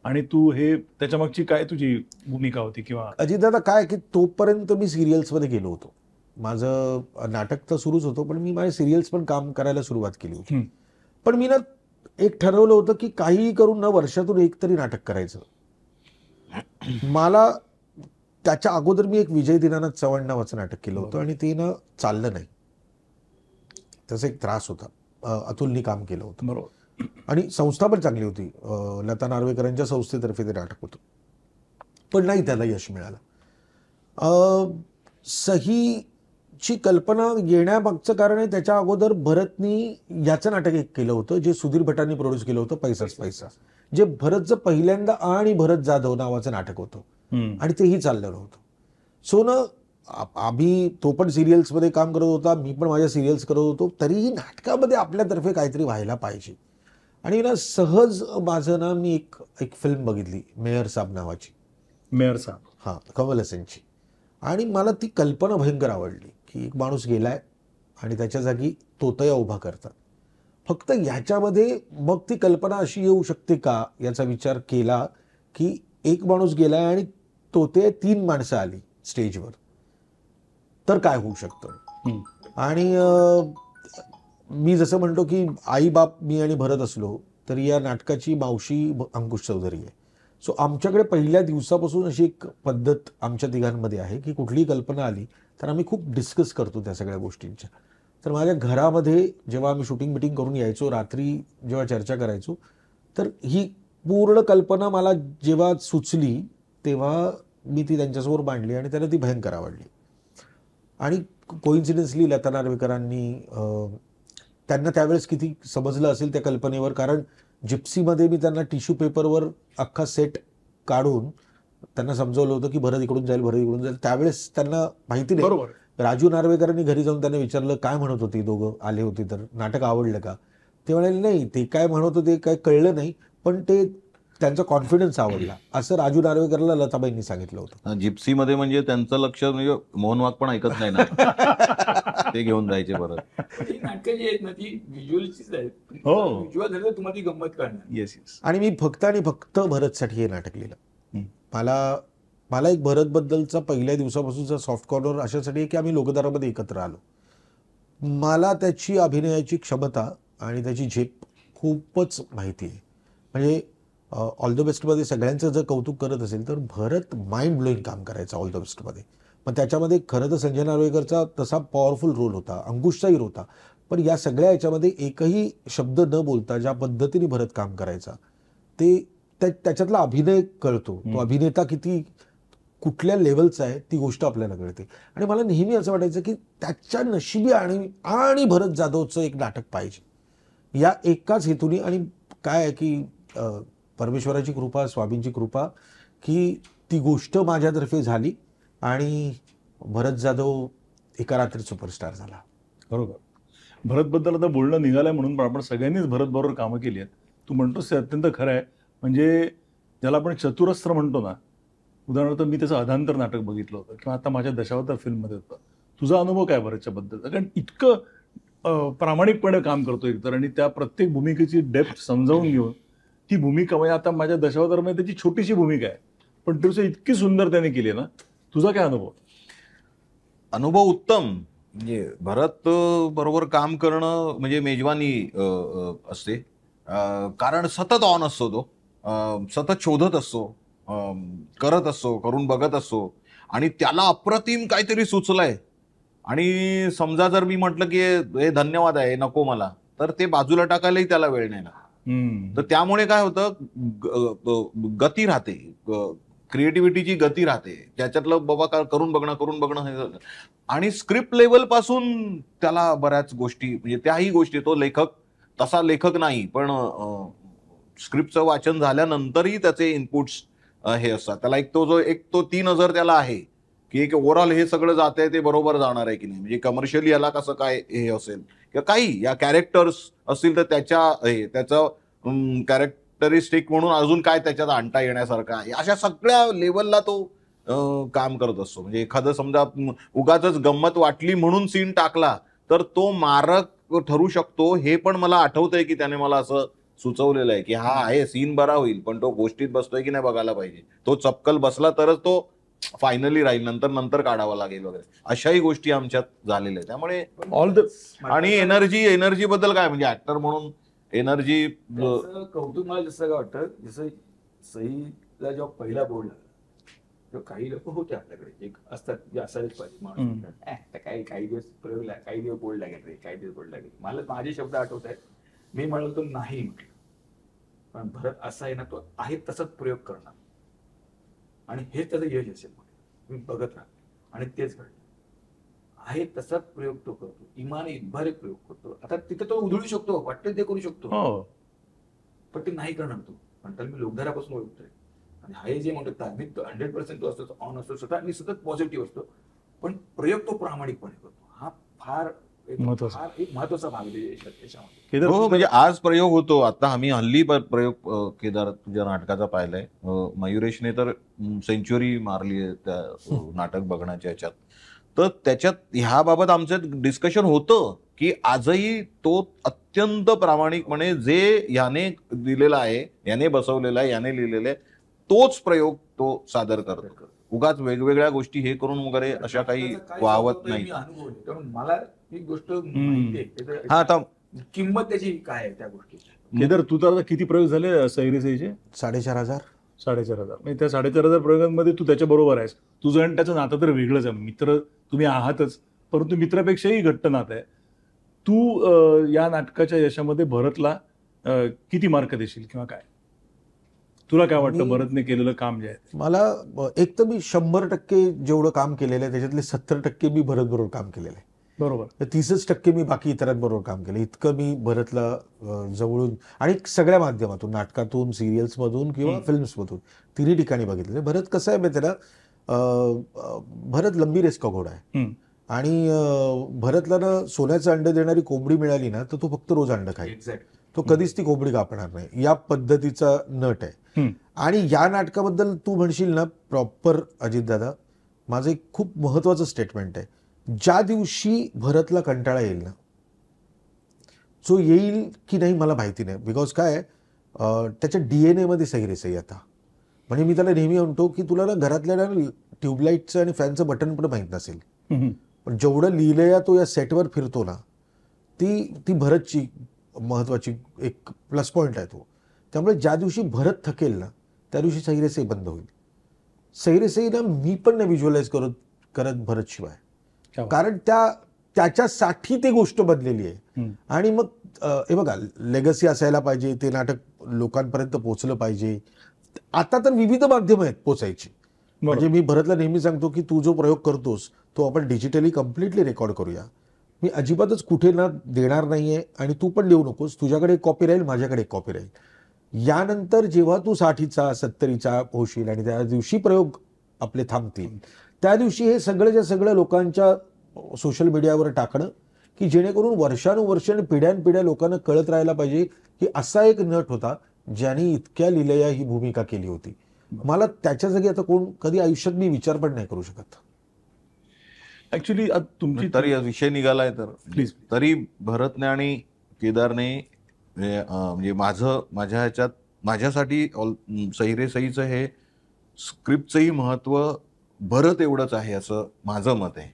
आणि तू हे त्याच्यामागची काय तुझी भूमिका होती? किंवा अजितदादा काय की तोपर्यंत मी सिरियल्समध्ये गेलो होतो. माझं नाटक तर सुरूच होतं पण मी माझ्या सिरियल्स पण काम करायला सुरुवात केली होती. पण मी ना एक ठरवलं होतं की काहीही करून ना वर्षातून एक तरी नाटक करायचं. मला त्याच्या अगोदर मी एक विजय दीनानाथ चव्हाण नावाचं नाटक केलं होतं आणि ते ना चाललं नाही, त्याचा एक त्रास होता. अतुलनी काम केलं होतं. बरोबर. आणि संस्था पण चांगली होती, लता नार्वेकरांच्या संस्थेतर्फे ते नाटक होतं, पण नाही त्याला यश मिळालं. सहीची कल्पना येण्यामागचं कारण आहे त्याच्या अगोदर भरतनी याचं नाटक एक केलं होतं जे सुधीर भटांनी प्रोड्यूस केलं होतं, पैसाच पैसा, जे भरतचं पहिल्यांदा आणि भरत जाधव नावाचं नाटक होतं आणि तेही चाललेलं होतं. सो ना आम्ही, तो पण सिरियल्समध्ये काम करत होता, मी पण माझ्या सिरियल्स करत होतो, तरीही नाटकामध्ये आपल्यातर्फे काहीतरी व्हायला पाहिजे. आणि ना सहज माझं ना मी एक फिल्म बघितली मेयर साहब नावाची, मेयर साहब, हां, कमल हसनची. आणि मला ती कल्पना भयंकर आवडली की एक माणूस गेलाय आणि त्याच्या जागी तोतया उभा करतात. फक्त ह्याच्यामध्ये मग ती कल्पना अशी येऊ शकते का याचा विचार केला की एक माणूस गेलाय आणि तोते 3 माणसं आली स्टेजवर, तर काय होऊ शकतं. आणि मी जसं म्हणतो की आई बाप मी आणि भरत असलो तर या नाटकाची मावशी अंकुश चौधरी आहे. सो आमच्याकडे पहिल्या दिवसापासून अशी एक पद्धत आमच्या तिघांमध्ये आहे की कुठलीही कल्पना आली तर आम्ही खूप डिस्कस करतो त्या सगळ्या गोष्टींच्या. तर माझ्या घरामध्ये जेव्हा आम्ही शूटिंग मिटिंग करून यायचो, रात्री जेव्हा चर्चा करायचो, तर ही पूर्ण कल्पना मला जेव्हा सुचली तेव्हा मी ती त्यांच्यासमोर मांडली आणि त्यांना ती भयंकर आवडली. आणि कोइन्सिडेन्सली लता नार्वेकरांनी त्यांना त्यावेळेस किती समजलं असेल त्या कल्पनेवर, कारण जिप्सीमध्ये मी त्यांना टिश्यू पेपरवर अख्खा सेट काढून त्यांना समजवलं होतं की भरत इकडून जाईल, भरत इकडून जाईल. त्यावेळेस त्यांना माहिती नाही. बरोबर. राजू नार्वेकरांनी घरी जाऊन त्यांना विचारलं काय म्हणत होती दोघं आले होते तर, नाटक आवडलं का? ते म्हणाले नाही, ते काय म्हणत होते काय कळलं नाही, पण ते त्यांचा कॉन्फिडन्स आवडला, असं राजू नार्वेकरला लताबाईंनी सांगितलं होतं. जिप्सीमध्ये म्हणजे त्यांचं लक्ष म्हणजे मोहन वाघ पण ऐकत नाही ना, ते घेऊन जायचे परत. ही नाटकं जी आहेत ना ती व्हिज्युअलचीच आहेत. हो. व्हिज्युअल झालं तर तुम्हाला ती गंमत करणार. Yes yes. आणि मी फक्त आणि फक्त भरतसाठी हे नाटक लिहिलं. हम्म. मला एक भरतबद्दलचा पहिल्या दिवसापासूनचा सॉफ्ट कॉर्नर अशासाठी आहे की आम्ही लोकदारामध्ये एकत्र आलो. मला त्याची अभिनयाची क्षमता आणि त्याची झेप खूपच माहिती आहे. म्हणजे ऑल द बेस्टमध्ये सगळ्यांचं जर कौतुक करत असेल तर भरत माइंड ब्लोईंग काम करायचं ऑल द बेस्टमध्ये. पण त्याच्यामध्ये खरं तर संजय नार्वेकरचा तसा पॉवरफुल रोल होता, अंकुशचाही होता, पण या सगळ्या याच्यामध्ये एकही शब्द न बोलता ज्या पद्धतीने भरत काम करायचा ते त्याच्यातला अभिनय कळतो. तो अभिनेता किती कुठल्या लेवलचा आहे ती गोष्ट आपल्याला कळते. आणि मला नेहमी असं वाटायचं की त्याच्या नशिबी आणि भरत जाधवचं एक नाटक पाहिजे या एकाच हेतूने. आणि काय आहे की परमेश्वराची कृपा, स्वामींची कृपा की ती गोष्ट माझ्यातर्फे झाली आणि भरत जाधव एका रात्रीत सुपरस्टार झाला. बरोबर. भरतबद्दल आता बोलणं निघालंय म्हणून पण आपण सगळ्यांनीच भरत बरोबर कामं केली आहेत. तू म्हणतोस ते अत्यंत खरं आहे. म्हणजे ज्याला आपण चतुरस्त्र म्हणतो ना, उदाहरणार्थ मी त्याचं अधांतर नाटक बघितलं होतं किंवा आता माझ्या दशावतार फिल्ममध्ये होतं. तुझा अनुभव काय भरतच्या बद्दलचा? कारण इतकं प्रामाणिकपणे काम करतो एकतर, आणि त्या प्रत्येक भूमिकेची डेप्थ समजावून घेऊन ती भूमिका, म्हणजे आता माझ्या दशावतारमध्ये त्याची छोटीशी भूमिका आहे पण ती इतकी सुंदर त्याने केली ना. तुझा काय अनुभव? अनुभव उत्तम. म्हणजे भरत बरोबर काम करणं म्हणजे मेजवानी असते. कारण सतत ऑन असतो तो, सतत शोधत असतो, करत असतो, करून बघत असतो आणि त्याला अप्रतिम काहीतरी सुचलंय आणि समजा जर मी म्हटलं की हे धन्यवाद आहे, नको मला, तर ते बाजूला टाकायलाही त्याला वेळ नाही ना. तर त्यामुळे काय होतं, गती राहते, क्रिएटिव्हिटीची गती राहते त्याच्यातलं. बाबा करून बघणं हे. आणि स्क्रिप्ट लेवल पासून त्याला बऱ्याच गोष्टी, म्हणजे त्याही गोष्टी, तो लेखक तसा लेखक नाही पण स्क्रिप्टचं वाचन झाल्यानंतरही त्याचे इनपुट्स हे असतात. त्याला एक तो 3 नजर त्याला आहे की एक ओव्हरऑल हे सगळं जात आहे ते बरोबर जाणार आहे की नाही, म्हणजे कमर्शियली याला कसं काय हे असेल किंवा काही या कॅरेक्टर्स असतील तर त्याचं कॅरेक्टरिस्टिक म्हणून अजून काय त्याच्यात आणता येण्यासारखं आहे, अशा सगळ्या लेवलला तो काम करत असतो. म्हणजे एखादं समजा उगाचच गंमत वाटली म्हणून सीन टाकला तर तो मारक ठरू शकतो. हे पण मला आठवतंय की त्याने मला असं सुचवलेलं आहे की हा आहे सीन बरा होईल पण तो गोष्टीत बसतोय की नाही बघायला पाहिजे. तो चपकल बसला तरच तो फायनली राहील, नंतर काढावा लागेल वगैरे, अशाही गोष्टी आमच्यात झालेल्या आहेत. त्यामुळे ऑल द आणि एनर्जी बद्दल काय, म्हणजे ऍक्टर म्हणून एनर्जी कौतुक मला जसं काय वाटतं, जसं सईला जेव्हा पहिला बोर्ड लागला तेव्हा काही लोक होते आपल्याकडे, एक असतात जे असायलाच पाहिजे माणूस, काही दिवस प्रयोग काही दिवस बोर्ड लागेल रे, काही दिवस बोर्ड लागेल. मला माझे शब्द आठवत आहेत. मी म्हणालो तो नाही म्हटलं, पण भरत असा आहे ना, तो आहे तसाच प्रयोग करणार आणि हेच त्याचं यश असेल. मी बघत राहतो आणि तेच घडलं. आहे तसाच प्रयोग तो करतो, इमान इतभारे प्रयोग करतो. आता तिथे तो उधळू शकतो, वाटतं ते करू शकतो, पण ते नाही करणार तो. पण त्याला मी लोकधारापासून ओळखतोय आणि हे जे म्हणतो ताकदीत 100% तो असतो, ऑन असतो स्वतः आणि सतत पॉझिटिव्ह असतो, पण प्रयोग तो प्रामाणिकपणे करतो. हा फार एक महत्वाचा भाग आहे त्याच्यामध्ये. हो, म्हणजे आज प्रयोग होतो. आता आम्ही हल्ली प्रयोग केदार तुझ्या नाटकाचा पाहिलाय. मयुरेशने तर सेंच्युरी मारली आहे त्या नाटक बघण्याच्या ह्याच्यात. तर त्याच्यात ह्याबाबत आमचं डिस्कशन होतं की आजही तो अत्यंत प्रामाणिकपणे जे याने दिलेला आहे, याने बसवलेला आहे, याने लिहिलेला आहे, तोच प्रयोग तो सादर करतो. उगाच वेगवेगळ्या गोष्टी हे करून वगैरे अशा काही वावत नाही. मला ही गोष्ट माहिती आहे. हा, आता किंमत त्याची काय आहे त्या गोष्टीची. केदार, तू तर किती प्रयोग झाले सैरीचे? 4,500. 4,500. म्हणजे त्या 4,500 प्रयोगांमध्ये तू त्याच्या बरोबर आहेस. तुझं आणि त्याचं नातं तर वेगळंच आहे. मित्र तुम्ही आहातच, परंतु मित्रापेक्षाही घट्ट नातं आहे. तू या नाटकाच्या यशामध्ये भरतला किती मार्क देशील किंवा काय? तुला काय वाटतं भरतने केलेलं काम जे आहे? मला एक तर मी 100% जेवढं काम केलेलं आहे त्याच्यातले 70% मी भरत बरोबर काम केलेलं आहे. बरोबर. तर 30% मी बाकी इतरांबरोबर काम केलं. इतकं मी भरतला जवळून आणि सगळ्या माध्यमातून, नाटकातून, सिरियल्समधून किंवा फिल्म्समधून तिन्ही ठिकाणी बघितलं. भरत कसं आहे माहिती आहे ना, भरत लंबी रेस का घोडा आहे. आणि भरतला ना सोन्याचं अंड देणारी कोंबडी मिळाली ना तर तो फक्त रोज अंड खाईल. एक्झॅक्ट. तो कधीच ती कोंबडी कापणार नाही, या पद्धतीचा नट आहे. आणि या नाटकाबद्दल तू म्हणशील ना प्रॉपर अजितदादा, माझं एक खूप महत्वाचं स्टेटमेंट आहे. ज्या दिवशी भरतला कंटाळा येईल ना, जो येईल की नाही मला माहिती नाही, बिकॉज काय आहे, त्याच्या DNA मध्ये सही रे सही आता. म्हणजे मी त्याला नेहमी म्हणतो की तुला ना घरातल्या ना ट्यूबलाईटचं आणि फॅनचं बटन पण माहीत नसेल, पण जेवढं लिहिलंय तो या सेटवर फिरतो ना, ती भरतची महत्वाची एक प्लस पॉईंट आहे तो. त्यामुळे ज्या दिवशी भरत थकेल ना त्या दिवशी सही रे सही बंद होईल. सही रे सही ना मी पण नाही व्हिज्युअलाइज करत भरत शिवाय, कारण त्याच्यासाठी ती गोष्ट बनलेली आहे. आणि मग हे बघा, लेगसी असायला पाहिजे, ते नाटक लोकांपर्यंत पोहोचलं पाहिजे. आता तर विविध माध्यमं आहेत पोचायची. म्हणजे मी भरतला नेहमी सांगतो की तू जो प्रयोग करतोस तो आपण डिजिटली कम्प्लिटली रेकॉर्ड करूया. मी अजिबातच कुठे ना देणार नाहीये आणि तू पण देऊ नकोस. तुझ्याकडे एक कॉपी राहील, माझ्याकडे एक कॉपी राहील. यानंतर जेव्हा तू 60चा 70चा होशील आणि त्या दिवशी प्रयोग आपले थांबतील, त्या दिवशी हे सगळ्याच्या सगळ्या लोकांच्या सोशल मीडियावर टाकणं, की जेणेकरून वर्षानुवर्ष पिढ्यानपिढ्या लोकांना कळत राहायला पाहिजे की असा एक नट होता ज्याने इतक्या लिलया ही भूमिका केली होती. मला त्याच्या जागी आता कोण कधी आयुष्यात मी विचार पण नाही करू शकत. ऍक्च्युली तुमची तरी विषय निघालाय तर प्लीज. तरी भरतने आणि केदारने म्हणजे माझ्या ह्याच्यात माझ्यासाठी सही रे सहीचं हे स्क्रिप्टचंही महत्व भरत एवढंच आहे असं माझं मत आहे.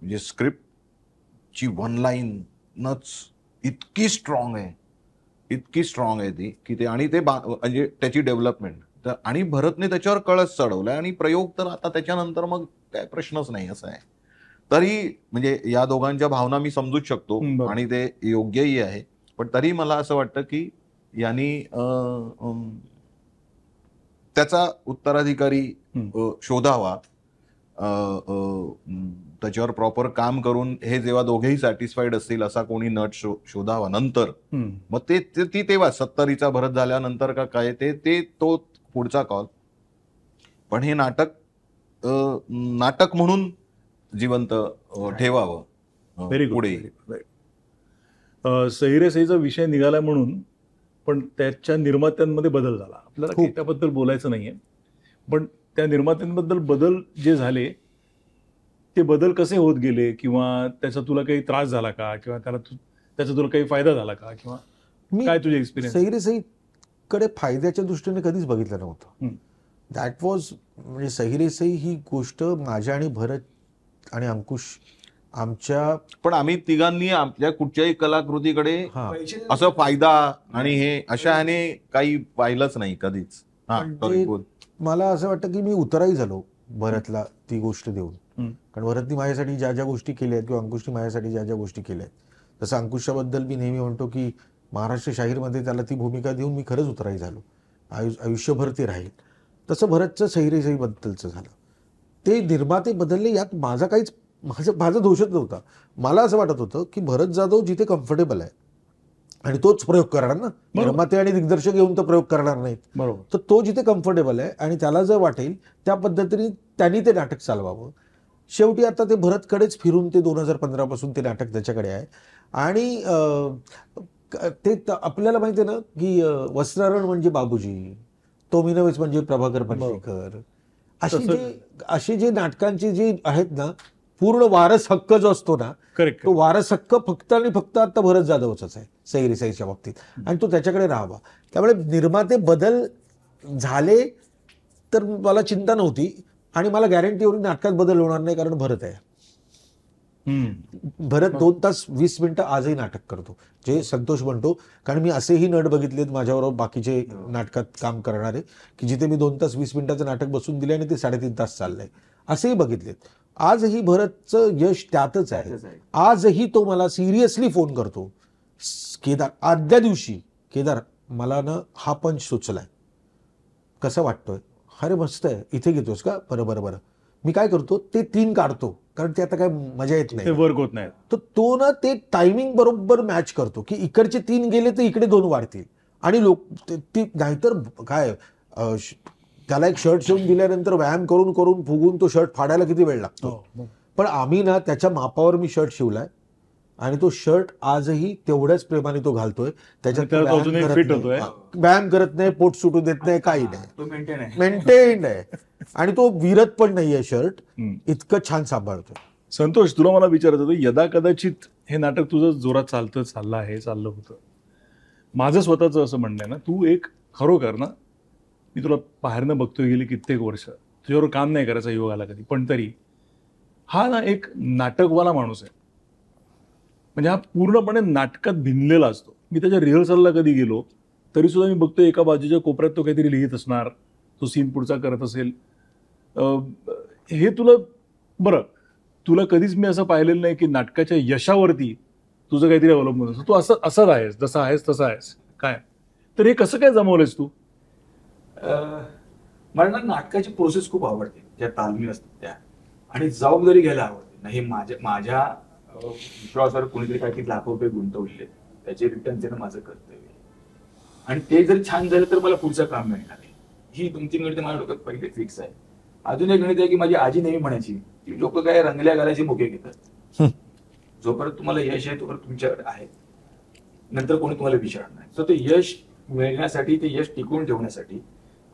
म्हणजे स्क्रिप्टची वन लाईनच इतकी स्ट्रॉंग आहे ती की ते, आणि ते म्हणजे त्याची डेव्हलपमेंट तर, आणि भरतने त्याच्यावर कळस चढवलाय आणि प्रयोग तर आता त्याच्यानंतर मग काय प्रश्नच नाही असं आहे. तरी म्हणजे या दोघांच्या भावना मी समजूच शकतो आणि ते योग्यही आहे. पण तरी मला असं वाटतं की यांनी त्याचा उत्तराधिकारी शोधावा, त्याच्यावर प्रॉपर काम करून हे जेव्हा दोघेही सॅटिस्फाईड असतील असा कोणी नट शोधावा नंतर. मग ती तेव्हा 70चा भरत झाल्यानंतर का काय ते तो पुढचा कॉल. पण हे नाटक म्हणून जिवंत ठेवावं. Very good. पुढे सही रे सहीचा विषय निघाला म्हणून, पण त्याच्या निर्मात्यांमध्ये बदल झाला. आपल्याला काही त्याबद्दल बोलायचं नाहीये, पण त्या निर्मात्यांबद्दल बदल जे झाले ते बदल कसे होत गेले, किंवा त्याचा तुला काही त्रास झाला का, किंवा त्याचा तुला काही फायदा झाला का, किंवा काय तुझे एक्सपिरियन्स? सही रे सही कडे फायद्याच्या दृष्टीने कधीच बघितलं नव्हतं. दॅट वॉज म्हणजे सही रे सही ही गोष्ट माझ्या आणि भरत आणि अंकुश आमच्या, पण आम्ही तिघांनी आपल्या कुठच्याही कलाकृतीकडे असं फायदा आणि हे अशा ह्याने काही पाहिलंच नाही कधीच. मला असं वाटतं की मी उतराई झालो भरतला ती गोष्ट देऊन. कारण भरतनी माझ्यासाठी ज्या ज्या गोष्टी केल्या आहेत किंवा अंकुशनी माझ्यासाठी ज्या ज्या गोष्टी केल्या आहेत, तसं अंकुशाबद्दल मी नेहमी म्हणतो की महाराष्ट्र शाहीरमध्ये त्याला ती भूमिका देऊन मी खरंच उतराई झालो, आयुष्यभर ते राहील. तसं भरतचं सही रे सही बद्दलचं झालं. ते निर्माते बदलले यात माझा काहीच माझा दोषच नव्हता. मला असं वाटत होतं की भरत जाधव जिथे कम्फर्टेबल आहे आणि तोच प्रयोग करणार ना, निर्माते आणि दिग्दर्शक येऊन तर प्रयोग करणार नाहीत. बरोबर. तर तो जिथे कम्फर्टेबल आहे आणि त्याला जर वाटेल त्या पद्धतीने त्यांनी ते नाटक चालवावं. शेवटी आता ते भरतकडेच फिरून ते 2015 पासून ते नाटक त्याच्याकडे आहे. आणि ते आपल्याला माहिती आहे ना की वस्त्रारण म्हणजे बाबूजी, तोमिनवेच म्हणजे प्रभाकर पणशीकर, असे जे नाटकांचे जे आहेत ना, पूर्ण वारस हक्क जो असतो ना, तो वारस हक्क फक्त आणि फक्त आता भरत जाधवचाच आहे सही रे सहीच्या बाबतीत, आणि तो त्याच्याकडे राहावा. त्यामुळे निर्माते बदल झाले तर मला चिंता नव्हती, आणि मला गॅरंटी एवढी नाटकात बदल होणार नाही कारण भरत आहे. भरत 2 तास 20 मिनिटं आजही नाटक करतो, जे संतोष म्हणतो. कारण मी असेही नट बघितलेत माझ्याबरोबर बाकीचे नाटकात काम करणारे की जिथे मी 2 तास 20 मिनिटाचं नाटक बसून दिले आणि ते 3.5 तास चाललंय, असेही बघितलेत. आजही भरतचं यश त्यातच आहे. आजही तो मला सिरियसली फोन करतो, केदार आदल्या दिवशी, केदार मला ना हा पंच सुचलाय, कसा वाटतोय, अरे मस्त आहे, इथे घेतोस का, बरं बरं बरं. मी काय करतो, ते 3 काढतो, कारण ते आता काय मजा येत ते नाही. वर्क होत नाही. तर तो ना ते टायमिंग बरोबर मॅच करतो, की इकडचे 3 गेले तर इकडे 2 वाढतील. आणि लोक ती नाहीतर काय त्याला एक शर्ट शिवून दिल्यानंतर व्यायाम करून करून फुगून तो शर्ट फाडायला किती वेळ लागतो. पण आम्ही ना त्याच्या मापावर मी शर्ट शिवलाय आणि तो शर्ट आजही तेवढ्याच प्रेमाने तो घालतोय. त्याच्यात आणि त्यात अजूनही fit होतोय. व्यायाम करत नाही, पोट सुटू देत नाही, काही नाही, तो मेंटेन आहे. मेंटेन्ड आहे. आणि तो विरत पण नाहीये शर्ट, इतकं छान सांभाळतोय. संतोष, तुला मला विचारायचं होतं, यदा कदाचित हे नाटक तुझं जोरात चाललं होतं. माझं स्वतःचं असं म्हणणं आहे ना, तू एक खरोखर ना, मी तुला बाहेरनं बघतोय गेली कित्येक वर्ष, तुझ्यावर काम नाही करायचा योग आला कधी, पण तरी हा ना एक नाटकवाला माणूस आहे. म्हणजे हा पूर्णपणे नाटकात भिनलेला असतो. मी त्याच्या रिहर्सलला कधी गेलो तरी सुद्धा मी बघतोय एका बाजूच्या कोपऱ्यात तो काहीतरी लिहित असणार, तो सीन पुढचा करत असेल. हे तुला तुला कधीच मी असं पाहिलेलं नाही की नाटकाच्या यशावरती तुझं काहीतरी अवलंबून असतं. तू असंच आहेस, जसा आहेस तसा आहेस काय. तर हे कसं काय जमवलंयस तू? मला ना नाटकाची प्रोसेस खूप आवडते, ज्या तालमी असतात त्या, आणि जबाबदारी घ्यायला आवडते. नाही माझ्या विश्वासावर कोणीतरी काहीतरी लाखो रुपये गुंतवले, त्याचे रिटर्न देणं माझं कर्तव्य आहे. आणि ते जर छान झालं तर मला पुढचं काम मिळणार आहे. ही 2-3 गणित माझ्या डोक्यात पहिले फिक्स आहे. अजून एक गणित आहे की माझी आजी नेहमी म्हणायची की लोक काय रंगल्या घालायचे मुके घेतात. जोपर्यंत तुम्हाला यश आहे तोपर्यंत तुमच्याकडे आहे, नंतर कोणी तुम्हाला विचारणार नाही. सो ते यश मिळण्यासाठी, ते यश टिकवून ठेवण्यासाठी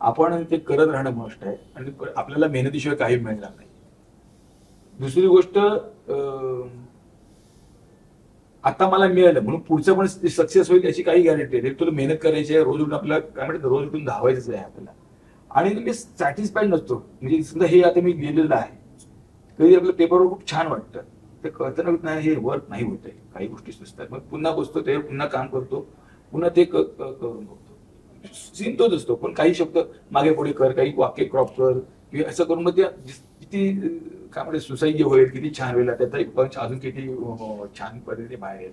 आपण ते करत राहणं मस्ट आहे. आणि आपल्याला मेहनतीशिवाय काही मिळणार नाही. दुसरी गोष्ट, आता मला मिळालं म्हणून पुढचं पण सक्सेस होईल याची काही गॅरंटी नाही. तुला मेहनत करायची आहे, रोज उठून आपल्याला काय म्हणतात, रोज उठून धावायचंच आहे आपल्याला. आणि मी सॅटिस्फाईड नसतो. म्हणजे समजा हे आता मी लिहिलेलं आहे, कधी आपलं पेपरवर खूप छान वाटतं, ते कळतं नाही हे वर्क नाही होत आहे, काही गोष्टी सुचतात. मग पुन्हा बसतो, ते पुन्हा काम करतो, पुन्हा ते करून बघतो. सीन तोच असतो, पण काही शब्द मागे पुढे कर, काही वाक्य क्रॉप कर, किंवा असं करून मग ते किती काय म्हणते सुसाईड होईल, किती छान होईल, त्याचा एक पंच अजून किती छान पद्धतीने बाहेर येईल.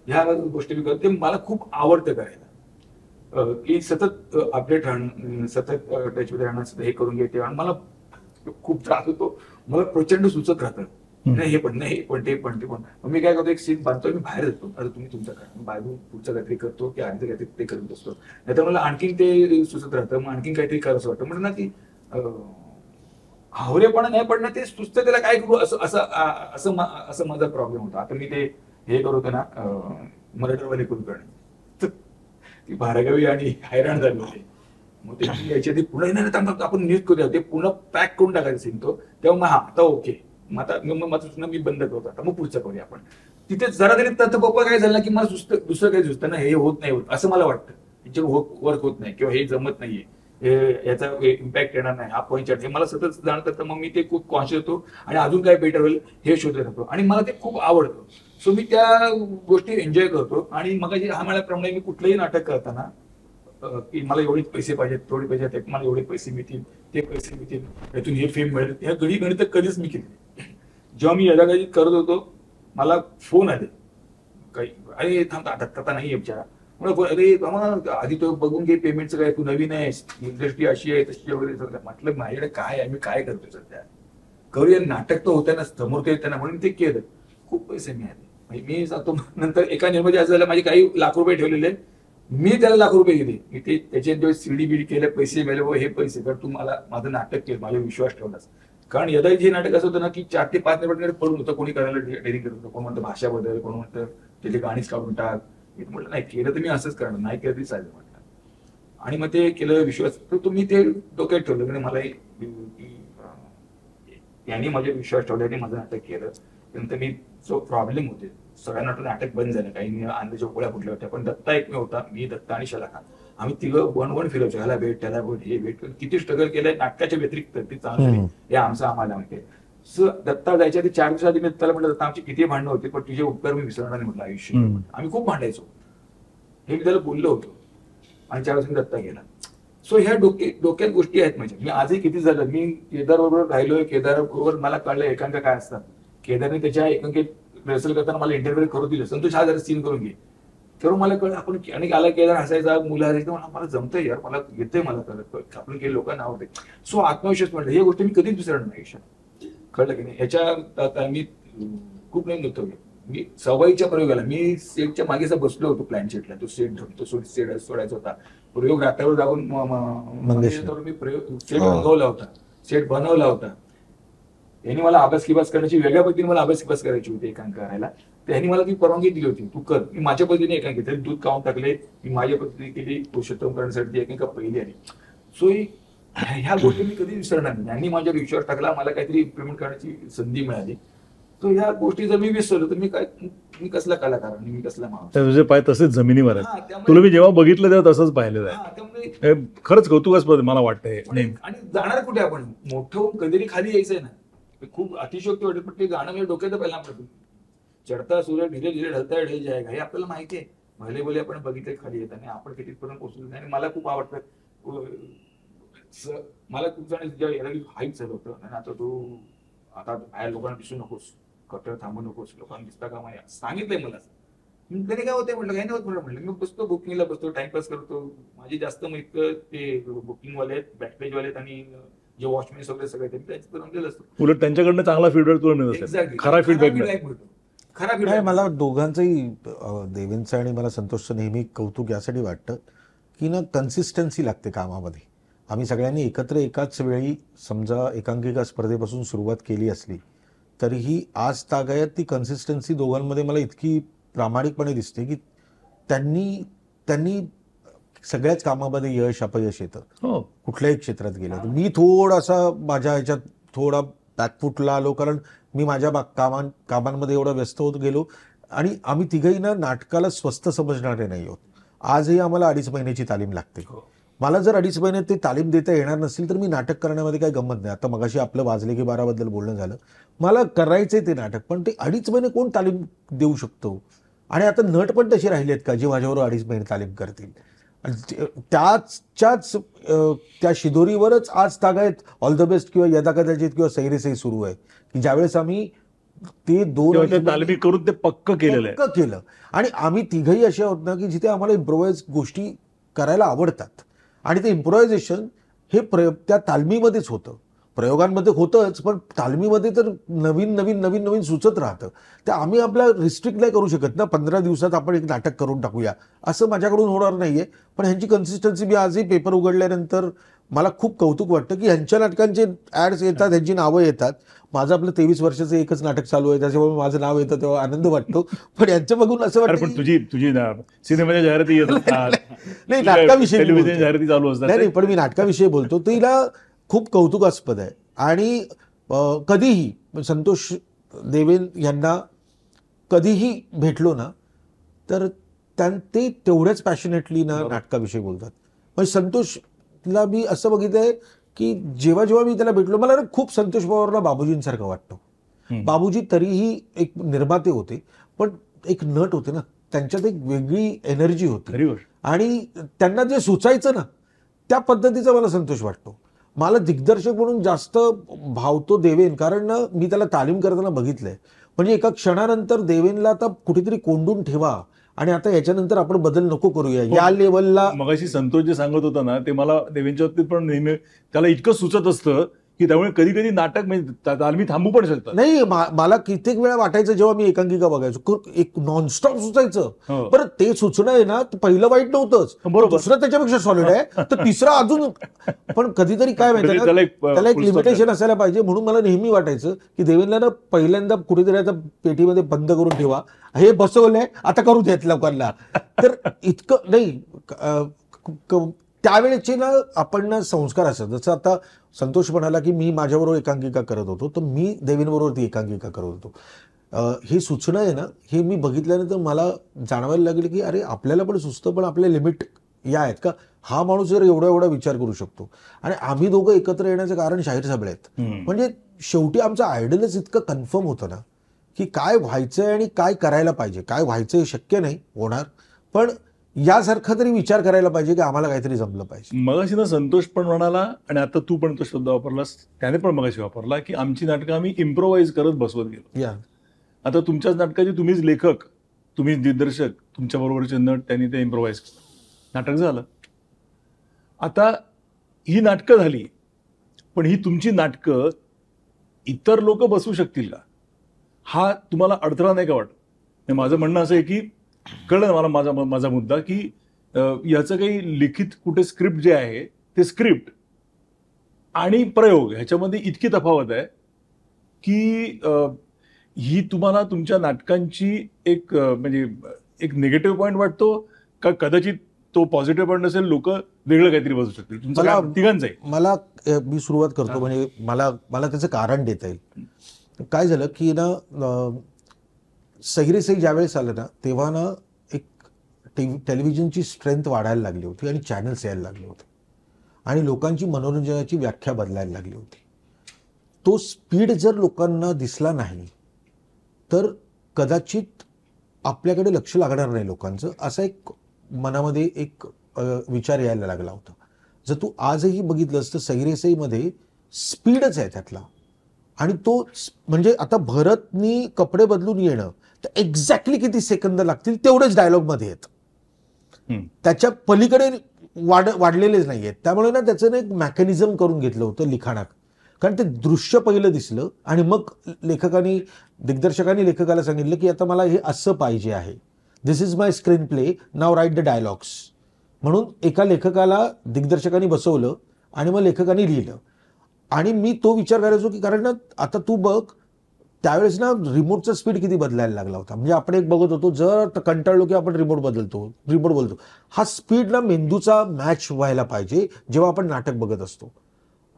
ह्या गोष्टी मी करतो. ते मला खूप आवडतं करायला, की सतत अपडेट राहणं, सतत टचमध्ये राहणं, सतत हे करून घेते. आणि मला खूप त्रास होतो, मला प्रचंड सुचत राहतं, नाही हे पण नाही, हे पण ते पण ते पण. मग मी काय करतो, एक सीन बांधतोय, मी बाहेर जातो, आता तुम्ही तुमचं करा, बाहेरून पुढचं काहीतरी करतो, की आणखी काहीतरी ते करत असतो. नाहीतर मला आणखीन ते सुचत राहतं, मग आणखीन काहीतरी करायचं वाटतं. म्हणजे ना की हावरेपणा नाही पडणं, ते सुचतं, त्याला काय करू असं माझा प्रॉब्लेम होता. आता मी ते हे करतो ना, मराठवाले कुलकर्णी, ती भारागावी आणि हैराण झाली होती. मग ते याच्या आधी पुन्हा नाही आपण न्यूज करूया, ते पुन्हा पॅक करून टाकायचं सीन तो. तेव्हा मग आता ओके, माझं मी बंद करतो, आता मग पुढचं करूया आपण. तिथे जरा तरी पप्पा काय झालं की मला दुसरं काही सुचतं ना, हे होत नाही, असं मला वाटतं, वर्क होत नाही किंवा हे जमत नाहीये, याचा इम्पॅक्ट येणार नाही, हा पॉईंट हे मला सतत जाणत तर मग मी ते खूप कॉन्शियस होतो आणि अजून काय बेटर होईल हे शोधत राहतो. आणि मला ते खूप आवडतं. सो मी त्या गोष्टी एन्जॉय करतो. आणि मग हा म्हणाल्याप्रमाणे मी कुठलंही नाटक करताना की मला एवढेच पैसे पाहिजेत, थोडे पैसे, मला एवढे पैसे मिळतील, ते पैसे मिळतील, यातून हे फेम मिळेल, ह्या गणित कधीच मी केली. जेव्हा मी यदाकधी करत होतो, मला फोन आले काही, अरे थांब आता नाही विचारा, अरे बाबा आधी तो बघून घे पेमेंटचं काय, तू नवीन आहेस, इंडस्ट्री अशी आहे तशी वगैरे. म्हटलं माझ्याकडे काय आहे, मी काय करतोय सध्या, करूया. नाटक तर होतं ना, समोर ते त्यांना, म्हणून ते केलं. खूप पैसे मिळाले. मी जातो, नंतर एका निर्माते असं झालं, माझे काही लाख रुपये ठेवलेले, मी त्याला लाख रुपये दिले. मी ते त्याचे सीडी बिडी केले, पैसे मिळाले, हे पैसे तर तू मला माझं नाटक केलं, माझा विश्वास ठेवलास. कारण यदा हे नाटक असं होतं ना की 4 ते 5 निर्माते पडून होतं, कोणी करायला डेअरिंग करत होतं, कोण म्हणतं भाषा बदल, कोण म्हणतं त्याची गाणीच काढून टाक. मी म्हटलं नाही, केलं तर मी असंच करणार, नाही केलं तरी चालेल म्हटलं. आणि मग ते केलं, विश्वास. तर तुम्ही ते डोक्यात ठेवलं म्हणजे मला यांनी माझ्या विश्वास ठेवल्याने माझं नाटक केलं. नंतर मी जो प्रॉब्लेम होते, सगळ्यांना नाटक बंद झालं, काही अंदाच्या गोळ्या फुटल्या होत्या, पण दत्ता एकमेव होता, मी, दत्ता आणि शलाका. आम्ही तिघं वन फिरवतो, ह्याला भेट, त्याला भेट, हे भेट. किती स्ट्रगल केलंय नाटकाच्या व्यतिरिक्त, ती चांगली हे आमचं आम्हाला माहिती आहे. दत्ता जायच्या आधी 4 दिवसाआधी मी दत्ताला म्हटलं, दत्ता आमची किती भांडणं होती, पण तुझे उपकार मी विसरणार नाही म्हटलं आयुष्य. आम्ही खूप भांडायचो, हे मी त्याला बोललो होतो. आणि 4 दिवसांनी दत्ता गेला. सो ह्या डोक्यात गोष्टी आहेत माझ्या. मी आजही किती झालं, मी केदार बरोबर राहिलोय, केदार बरोबर मला कळलं एकांका काय असतात. केदारने त्याच्या एकांकित रिहर्सल करताना मला इंटरव्ह्यू करू दिलं, संतोष हा जरा सीन करून घे. तेव्हा मला कळलं आपण आणि आला केला हसायचा, मुलं हसायचं, मला जमतंय यार, मला येतंय, मला कळत आपण काही लोकांना आवडते. सो आत्मविश्वास म्हणलं, हे गोष्टी मी कधीच विसरणार नाही आयुष्यात. कळलं की नाही. ह्याच्या मी खूप नाही नव्हतं. मी सवयीच्या प्रयोगाला मी सेटच्या मागे असं बसलो होतो, प्लॅन सेटला. तो सेट सोडायचा होता. प्रयोग रात्रीवर जाऊन मी प्रयोग सेट रंगवला होता, सेट बनवला होता. यांनी मला अभ्यास किबास करण्याची, वेगळ्या पद्धतीने मला अभ्यास किबास करायची होती एकांक करायला. त्यांनी मला ती परवानगी दिली होती, तू कर. मी माझ्या पद्धतीने एकांक घेतले, दूध काढून टाकले, मी माझ्या पद्धतीने केली. पुरुषोत्तम करण्यासाठी एकांक पहिली आली. सो ह्या गोष्टी मी कधी विसरणार नाही. यांनी माझ्यावर विश्वास टाकला, मला काहीतरी इम्प्लिमेंट करण्याची संधी मिळाली. तो ह्या गोष्टी जर मी विसरलो तर मी कसला कलाकार आणि मी कसला माणूस. तुझे पाय तसेच जमिनीवर हा, आहेत. त्यामुळे- तुला मी जेव्हा बघितलं तेव्हा तसंच पाहिलेलं हा, त्यामुळे आहे. हे खरंच कौतुकास्पद मला वाटतंय. नेहमी आणि जाणार कुठे आपण, मोठं होऊन कधीतरी खाली यायचंय ना. खूप अतिशयोक्ती वाटेल, पण ते गाणं म्हणजे डोक्यात पहिला पडतं. चढता सूर्य धीरे धीरे ढलता ढल जाएगा, हे आपल्याला माहिती आहे. भले भले आपण बघितले खाली येत आणि आपण कितीपर्यंत पोहोचलो नाही. आणि मला खूप आवडतं. मला खूप जण जेव्हा हाईट झालं होतं आणि आता तू आता बाहेर लोकांना दिसू नकोस, कटर थांबू नकोस, लोकांना दिसता का माया सांगितलंय मला. तरी काय होतंय म्हटलं, काही नाही होत म्हटलं. मी बसतो बुकिंगला, बसतो टाइमपास करतो. माझी जास्त मग इतकं ते बुकिंगवाले आहेत, बॅकपेज वाले आहेत आणि जे वॉचमॅन वगैरे सगळे त्यांचं रमलेलं असतं. उलट त्यांच्याकडनं चांगला फीडबॅक तुला मिळत असेल. Exactly. खरा फीडबॅक मिळतो. मिळतो. खरा नाही, फीडबॅक मला दोघांचंही देवेंचं आणि मला संतोषचं नेहमी कौतुक यासाठी वाटतं की ना कन्सिस्टन्सी लागते कामामध्ये. आम्ही सगळ्यांनी एकत्र एकाच वेळी समजा एकांकिका स्पर्धेपासून सुरुवात केली असली तरीही आज तागायत ती कन्सिस्टन्सी दोघांमध्ये मला इतकी प्रामाणिकपणे दिसते की त्यांनी सगळ्याच कामामध्ये यश अपयश येतं. हो, कुठल्याही क्षेत्रात गेलं तर मी थोडासा माझ्या ह्याच्यात थोडा बॅकफुटला आलो, कारण मी माझ्या कामांमध्ये एवढा व्यस्त होत गेलो. आणि आम्ही तिघही ना नाटकाला स्वस्त समजणारे नाही आहोत. आजही आम्हाला 2.5 महिन्याची तालीम लागते. मला जर 2.5 महिन्यात ते तालीम देता येणार नसेल तर मी नाटक करण्यामध्ये काही गंमत नाही. आता मगाशी आपलं वाजले की 12 बद्दल बोलणं झालं. मला करायचंय ते नाटक, पण ते 2.5 महिने कोण तालीम देऊ शकतो. आणि आता नट पण तसे राहिले आहेत का जे माझ्याबरोबर 2.5 महिने तालीम करतील. त्या शिदोरीवरच आज तागायत ऑल द बेस्ट किंवा यदा कदाचित किंवा सैरेसही सुरू आहे की ज्यावेळेस आम्ही ते तालमी करून ते पक्क केलेलं आहे. केलं. आणि आम्ही तिघही असे आहोत ना की जिथे आम्हाला इम्प्रोव्हाइज गोष्टी करायला आवडतात. आणि ते इम्प्रोव्हायझेशन हे त्या तालमीमध्येच होतं. प्रयोगांमध्ये होतंच, पण तालमीमध्ये तर नवीन नवीन नवीन नवीन सुचत राहतं. तर आम्ही आपला रिस्ट्रिक्ट नाही करू शकत ना 15 दिवसात आपण एक नाटक करून टाकूया, असं माझ्याकडून होणार नाहीये. पण ह्यांची कन्सिस्टन्सी, मी आजही पेपर उघडल्यानंतर मला खूप कौतुक वाटतं की ह्यांच्या नाटकांचे ॲड्स येतात, ह्यांची नावं येतात. माझं आपलं 23 वर्षाचं एकच नाटक चालू आहे, त्याच्यामुळे माझं नाव येतं तेव्हा आनंद वाटतो. पण यांचं बघून असं वाटतं पण तुझी सिनेमाच्या जाहिराती येत असतात, नाही, नाटकाविषयी टेलिव्हिजन जाहिराती चालू असतात. नाही, पण मी नाटकाविषयी बोलतो. तिला खूप कौतुकास्पद आहे. आणि कधीही संतोष देवेन यांना कधीही भेटलो ना तर ते तेवढ्याच पॅशनेटली ना नाटकाविषयी बोलतात. म्हणजे संतोषला मी असं बघितलंय की जेव्हा जेव्हा मी त्याला भेटलो, मला खूप संतोष पवारला बाबूजींसारखं वाटतो. बाबूजी तरीही एक निर्माते होते, पण एक नट होते ना, त्यांच्यात एक वेगळी एनर्जी होती. आणि त्यांना जे सुचायचं ना त्या पद्धतीचा मला संतोष वाटतो. मला दिग्दर्शक म्हणून जास्त भावतो देवेन, कारण ना मी त्याला तालीम करताना बघितलंय. म्हणजे एका क्षणानंतर देवेनला आता कुठेतरी कोंडून ठेवा आणि आता याच्यानंतर आपण बदल नको करूया या लेवलला. मगाशी संतोष जे सांगत होता ना ते मला देवेंच्या बाबतीत पण नेहमी त्याला इतकं सुचत असतं की त्यामुळे कधी कधी नाटक म्हणजे तालमी थांबू पण शकतात. नाही, मला कित्येक वेळा वाटायचं जेव्हा मी एकांकिका बघायचो, एक नॉनस्टॉप सुचायचं. परत ते सुचणं आहे ना, पहिलं वाईट नव्हतंच, बरोबर, दुसरं त्याच्यापेक्षा सॉलिड आहे, तर तिसरं अजून. पण कधीतरी काय माहिती ना, त्याला एक लिमिटेशन असायला पाहिजे. म्हणून मला नेहमी वाटायचं की देवेंद्रला ना पहिल्यांदा कुठेतरी आता पेटीमध्ये बंद करून ठेवा, हे बसवलंय आता करू देत लोकांना. तर इतकं नाही, त्यावेळेचे ना आपण ना संस्कार असतात. जसं आता संतोष म्हणाला की मी माझ्याबरोबर एकांकिका करत होतो, तर मी देवेंबरोबर ती एकांकिका करत होतो. हे सुचणं आहे ना, हे मी बघितल्यानंतर मला जाणवायला लागले की अरे आपल्याला पण सुचतं, पण आपले लिमिट या आहेत का. हा माणूस जर एवढा एवढा विचार करू शकतो. आणि आम्ही दोघं एकत्र येण्याचं कारण शाहीर साबळे आहेत. म्हणजे शेवटी आमचं आयडलच इतकं कन्फर्म होतं ना की काय व्हायचंय आणि काय करायला पाहिजे. काय व्हायचंय शक्य नाही होणार, पण यासारखा तरी विचार करायला पाहिजे की आम्हाला काहीतरी जमलं पाहिजे. मगाशी ना संतोष पण म्हणाला आणि आता तू पण तो शब्द वापरलास, त्याने पण मगाशी वापरला की आमची नाटकं आम्ही इम्प्रोव्हाइज करत बसवत गेलो. या आता तुमच्याच नाटकाचे तुम्हीच लेखक तुम्ही दिग्दर्शक, तुमच्या बरोबरचे नट, त्यांनी ते इम्प्रोव्हाइज केलं, नाटक झालं. आता ही नाटकं झाली, पण ही तुमची नाटकं इतर लोक बसवू शकतील का, हा तुम्हाला अडथळा नाही का वाटत? माझं म्हणणं असं आहे की कळलं ना मला माझा मुद्दा, की याचं काही लिखित कुठे स्क्रिप्ट जे आहे ते स्क्रिप्ट आणि प्रयोग ह्याच्यामध्ये इतकी तफावत आहे की ही तुम्हाला तुमच्या नाटकांची एक म्हणजे एक निगेटिव्ह पॉईंट वाटतो का कदाचित तो पॉझिटिव्ह पॉईंट असेल, लोक वेगळं काहीतरी बसू शकतील? तुमचं काय तिघांचं आहे? मला मी सुरुवात करतो, म्हणजे मला त्याचं कारण देता येईल. काय झालं की ना, सही रे सही ज्यावेळेस आलं ना, तेव्हा ना एक टेलिव्हिजनची स्ट्रेंथ वाढायला लागली होती आणि चॅनल्स यायला लागले होते आणि लोकांची मनोरंजनाची व्याख्या बदलायला लागली होती. तो स्पीड जर लोकांना दिसला नाही तर कदाचित आपल्याकडे लक्ष लागणार नाही लोकांचं, असा एक मनामध्ये एक विचार यायला लागला होता. जर तू आजही बघितलंस तर सही रे सहीमध्ये स्पीडच आहे त्यातला, आणि तो म्हणजे आता भरतनी कपडे बदलून येणं तर एक्झॅक्टली किती सेकंद लागतील तेवढेच डायलॉगमध्ये आहेत, त्याच्या पलीकडे वाढलेलेच नाही आहेत. त्यामुळे ना त्याचं ना एक मेकॅनिझम करून घेतलं होतं लिखाणात, कारण ते दृश्य पहिलं दिसलं आणि मग दिग्दर्शकांनी लेखकाला सांगितलं की आता मला हे असं पाहिजे आहे, this is my screenplay, now write the dialogues. म्हणून एका लेखकाला दिग्दर्शकांनी बसवलं आणि मग लेखकांनी लिहिलं. आणि मी तो विचार करायचो की कारण ना आता तू बघ, त्यावेळेस ना रिमोटचा स्पीड किती बदलायला लागला होता. म्हणजे आपण एक बघत होतो, जर कंटाळलो की आपण रिमोट बोलतो. हा स्पीड ना मेंदूचा मॅच व्हायला पाहिजे जेव्हा आपण नाटक बघत असतो.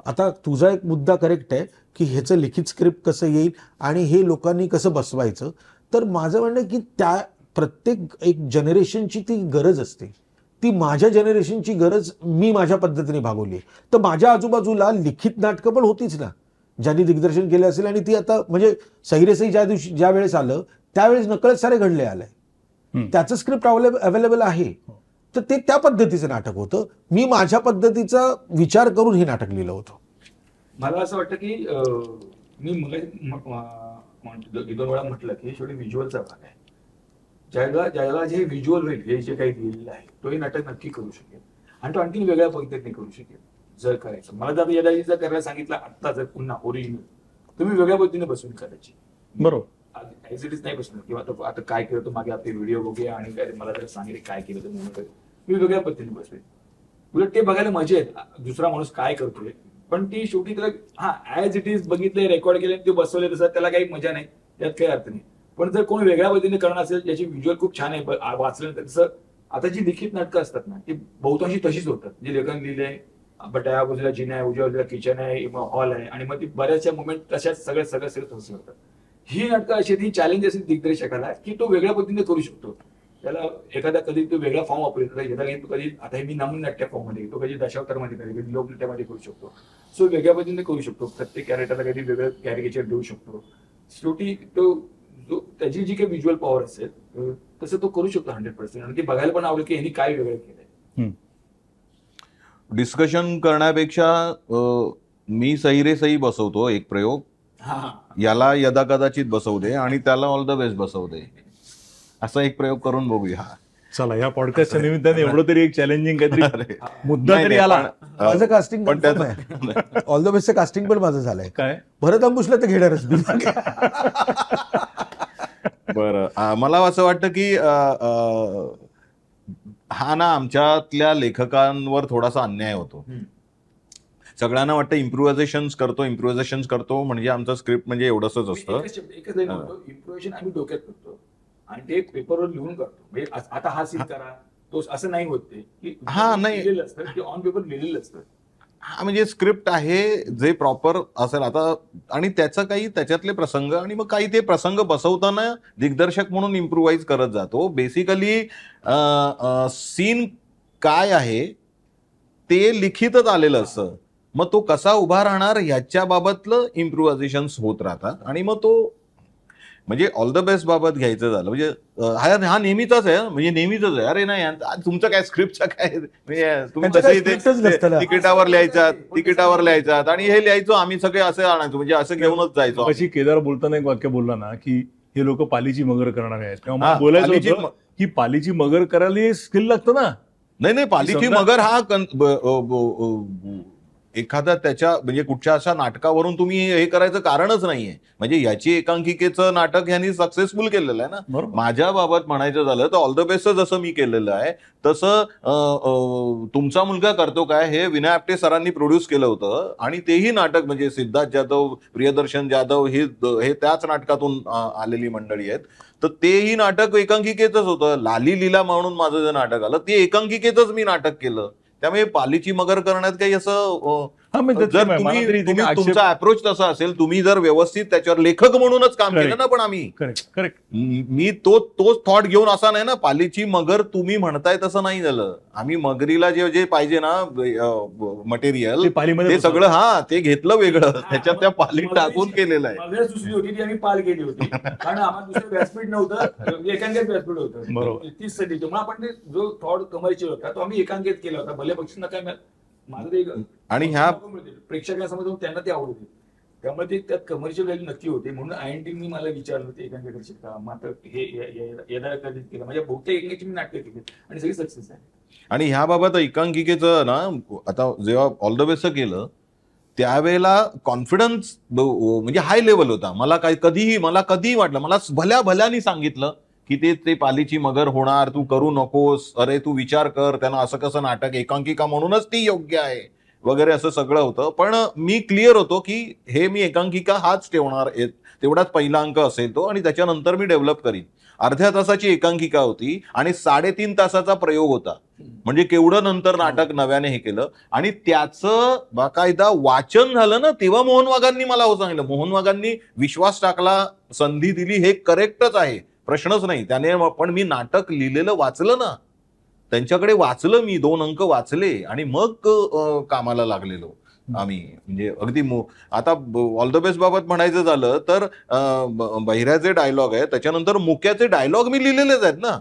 आता तुझा एक मुद्दा करेक्ट आहे की ह्याचं लिखित स्क्रिप्ट कसं येईल आणि हे लोकांनी कसं बसवायचं. तर माझं म्हणणं आहे की त्या प्रत्येक एक जनरेशनची ती गरज असते, ती माझ्या जनरेशनची गरज मी माझ्या पद्धतीने भागवली. तर माझ्या आजूबाजूला लिखित नाटकं पण होतीच ना, ज्यांनी दिग्दर्शन केलं असेल, आणि ती आता म्हणजे सही रे सही ज्या वेळेस आलं त्यावेळेस नकळत सारे घडले आलंय, त्याचं स्क्रिप्ट अवेलेबल आहे. तर ते त्या पद्धतीचं नाटक होतं. मी माझ्या पद्धतीचा विचार करून हे नाटक लिहिलं होतं. मला असं वाटतं की मी दोन वेळा म्हटलं की शेवटी व्हिज्युअलचा भाग आहे. ज्याला जे व्हिज्युअल होईल, हे जे काही लिहिलेलं आहे तो हे नाटक नक्की करू शकेल आणि तो आणखी वेगळ्या पद्धतीने करू शकेल जर करायचं. मला जर यदाची जर करायला सांगितलं आत्ता, जर पुन्हा ओरिजिनल तुम्ही वेगळ्या पद्धतीने बसून करायची, बरोबर, ऍज इट इज नाही बसणार किंवा आता काय केलं तो मागे आपले व्हिडिओ बघूया आणि मला जर सांगितले काय केलं तर मी वेगळ्या पद्धतीने बसवेन. उलट ते बघायला मजा येत दुसरा माणूस काय करतोय, पण ती शेवटी त्याला ऍज इट इज बघितले, रेकॉर्ड केले, ते बसवले तसं त्याला काही मजा नाही, त्यात काही अर्थ नाही. पण जर कोणी वेगळ्या पद्धतीने करणार असेल, ज्याची व्हिज्युअल खूप छान आहे, वाचल्यानंतर तसं आता जी लिखित नाटकं असतात ना ती बहुतांशी तशीच होतात. जे लेखन लिहिलंय, बटाया बाजूला जिना आहे, उजव्या बाजूला किचन आहे, हॉल आहे, आणि मग ती बऱ्याचशा मुवमेंट तशाच सगळं तसे होतात. ही नाटकं अशी ती चॅलेंज असेल दिग्दर्शकाला की तो वेगळ्या पद्धतीने करू शकतो. त्याला एखादा कधी तो वेगळा फॉर्म वापरेल, कधी आता हे मी नमून नाट्य फॉर्म मध्ये तो कधी दशावतारमध्ये करेल, कधी लोकनृत्यामध्ये करू शकतो. सो वेगळ्या पद्धतीने करू शकतो. प्रत्येक कॅरेक्टरला कधी वेगळं कॅरिकेचर देऊ शकतो. शेवटी तो त्याची जी काही व्हिज्युअल पॉवर असेल तसं तो करू शकतो 100%. आणि ते बघायला पण आवडेल की यांनी काय वेगळं केलंय. डिस्कशन करण्यापेक्षा मी सही रे सही बसवतो एक प्रयोग, याला यदा कदाचित बसवू दे आणि त्याला ऑल द बेस्ट बसवू दे, असा एक प्रयोग करून बघूया. चला, या पॉडकास्टच्या निमित्ताने एवढं तरी एक चॅलेंजिंग काहीतरी मुद्दा तरी आला. माझं कास्टिंग पण ऑल द बेस्टचं कास्टिंग पण माझं झालंय. काय भरत अंबुशला तर घेणारच मी. बरं, मला असं वाटतं की हा ना आमच्यातल्या लेखकांवर थोडासा अन्याय होतो. सगळ्यांना वाटतं इम्प्रोव्हायझेशन करतो म्हणजे आमचं स्क्रिप्ट म्हणजे एवढंच असतं. एकच लाईन म्हणतो, इम्प्रोव्हायझेशन आम्ही डोक्यात करतो आणि ते पेपरवर लिहून करतो. म्हणजे आता हा सीन करा, तो असं नाही होत ते की नाही लिहिलेलं असतं, ते ऑन पेपर लिहिलेलं असतं. हा म्हणजे स्क्रिप्ट आहे जे प्रॉपर असेल आता, आणि त्याचं काही त्याच्यातले प्रसंग आणि मग काही ते प्रसंग बसवताना दिग्दर्शक म्हणून इम्प्रूव्हाइज करत जातो. बेसिकली सीन काय आहे ते लिखितच आलेलं असतं, मग तो कसा उभा राहणार ह्याच्या बाबतलं इम्प्रूव्हायझेशन होत राहतात. आणि मग तो म्हणजे ऑल द बेस्ट बाबत घ्यायचं झालं म्हणजे हा नेहमीचाच आहे, म्हणजे नेहमीच आहे. अरे नाही तुमचं काय स्क्रिप्टचा काय म्हणजे तुम्ही तसे तिकिटावर लिहायचात आणि हे लिहायचो आम्ही सगळे, असं आणायचो म्हणजे असं घेऊनच जायचो. अशी केदार बोलताना एक वाक्य बोलला ना की हे लोक पालीची मगर करणारे आहेत, तेव्हा हा, मला बोलायचं पालीची होतं की पालीची मगर करायला स्किल लागतं ना. नाही पालीची समजा- मगर हा एखादा त्याच्या म्हणजे कुठच्या अशा नाटकावरून तुम्ही हे करायचं कारणच नाहीये. म्हणजे याची एकांकिकेचं नाटक यांनी सक्सेसफुल केलेलं आहे ना. बरोबर. माझ्या बाबत म्हणायचं झालं तर ऑल द बेस्ट जसं मी केलेलं आहे तसं तुमचा मुलगा करतो काय हे विनय आपटे सरांनी प्रोड्यूस केलं होतं आणि तेही नाटक म्हणजे सिद्धार्थ जाधव, प्रियदर्शन जाधव हे त्याच नाटकातून आलेली मंडळी आहेत. तर तेही नाटक एकांकिकेतच होतं. लाली लीला म्हणून माझं जे नाटक आलं ते एकांकिकेतच मी नाटक केलं. त्यामुळे पालीची मगर करण्यात काही असं हा, म्हणजे जर मला तुम्ही तरी इथे तुम्ही- आक्षेप- तुमचा अप्रोच तसा असेल, तुम्ही जर व्यवस्थित त्याच्यावर लेखक म्हणूनच काम केलं ना, पण आम्ही करेक्ट मी तोच थॉट घेऊन असा नाही ना, पालीची मगर तुम्ही म्हणताय तसं नाही झालं. आम्ही मगरीला जे पाहिजे ना मटेरियल ते पालीमध्ये ते सगळं ते घेतलं वेगळं, त्याच्यात त्या पालीत टाकून केलेलं आहे. मगर सुचली होती ती आम्ही पाल केली होती कारण आम्हाला दुसरं व्यासपीठ नव्हतं, एकांकित व्यासपीठ होतं. बरोबर. 30 साठी मग आपण ते जो थॉट कमर्शियल होता तो आम्ही एकांकित केला होता. भले बक्षीस नका माझं ते आणि ह्या प्रेक्षकांसमोर जाऊन त्यांना ते आवडते, त्यामुळे ते त्यात कमर्शियल व्हॅल्यू नक्की होते. म्हणून INT मला विचारलं होतं एकांकित करशील का, मात्र हे यदा कधीच केलं. म्हणजे बहुतेक एकांकिकेची मी नाटकं केली आणि सगळी सक्सेस आहे. आणि ह्याबाबत एकांकिकेचं ना, आता जेव्हा ऑल द बेस्ट केलं त्यावेळेला कॉन्फिडन्स म्हणजे हाय लेवल होता. मला कधीही वाटलं, मला भल्यानी सांगितलं की ते पालीची मगर होणार, तू करू नकोस, अरे तू विचार कर, त्यांना असं कसं नाटक, एकांकिका म्हणूनच ती योग्य आहे वगैरे असं सगळं होतं. पण मी क्लिअर होतो की हे मी एकांकिका हाच ठेवणार, तेवढाच पहिला अंक असेल तो, आणि त्याच्यानंतर मी डेव्हलप करीन. अर्ध्या तासाची एकांकिका होती आणि 3.5 तासाचा प्रयोग होता. म्हणजे केवढं नंतर नाटक नव्याने हे केलं आणि त्याचं बाकायदा वाचन झालं ना, तेव्हा मोहन वाघांनी मला सांगितलं. मोहन वाघांनी विश्वास टाकला, संधी दिली, हे करेक्टच आहे, प्रश्नच नाही. त्याने पण मी नाटक लिहिलेलं वाचलं ना, त्यांच्याकडे वाचलं मी, 2 अंक वाचले आणि मग कामाला लागलेलो आम्ही. म्हणजे अगदी आता ऑल द बेस्ट बाबत म्हणायचं झालं तर बहिऱ्याचे डायलॉग आहे, त्याच्यानंतर मुक्याचे डायलॉग मी लिहिलेलेच आहेत ना.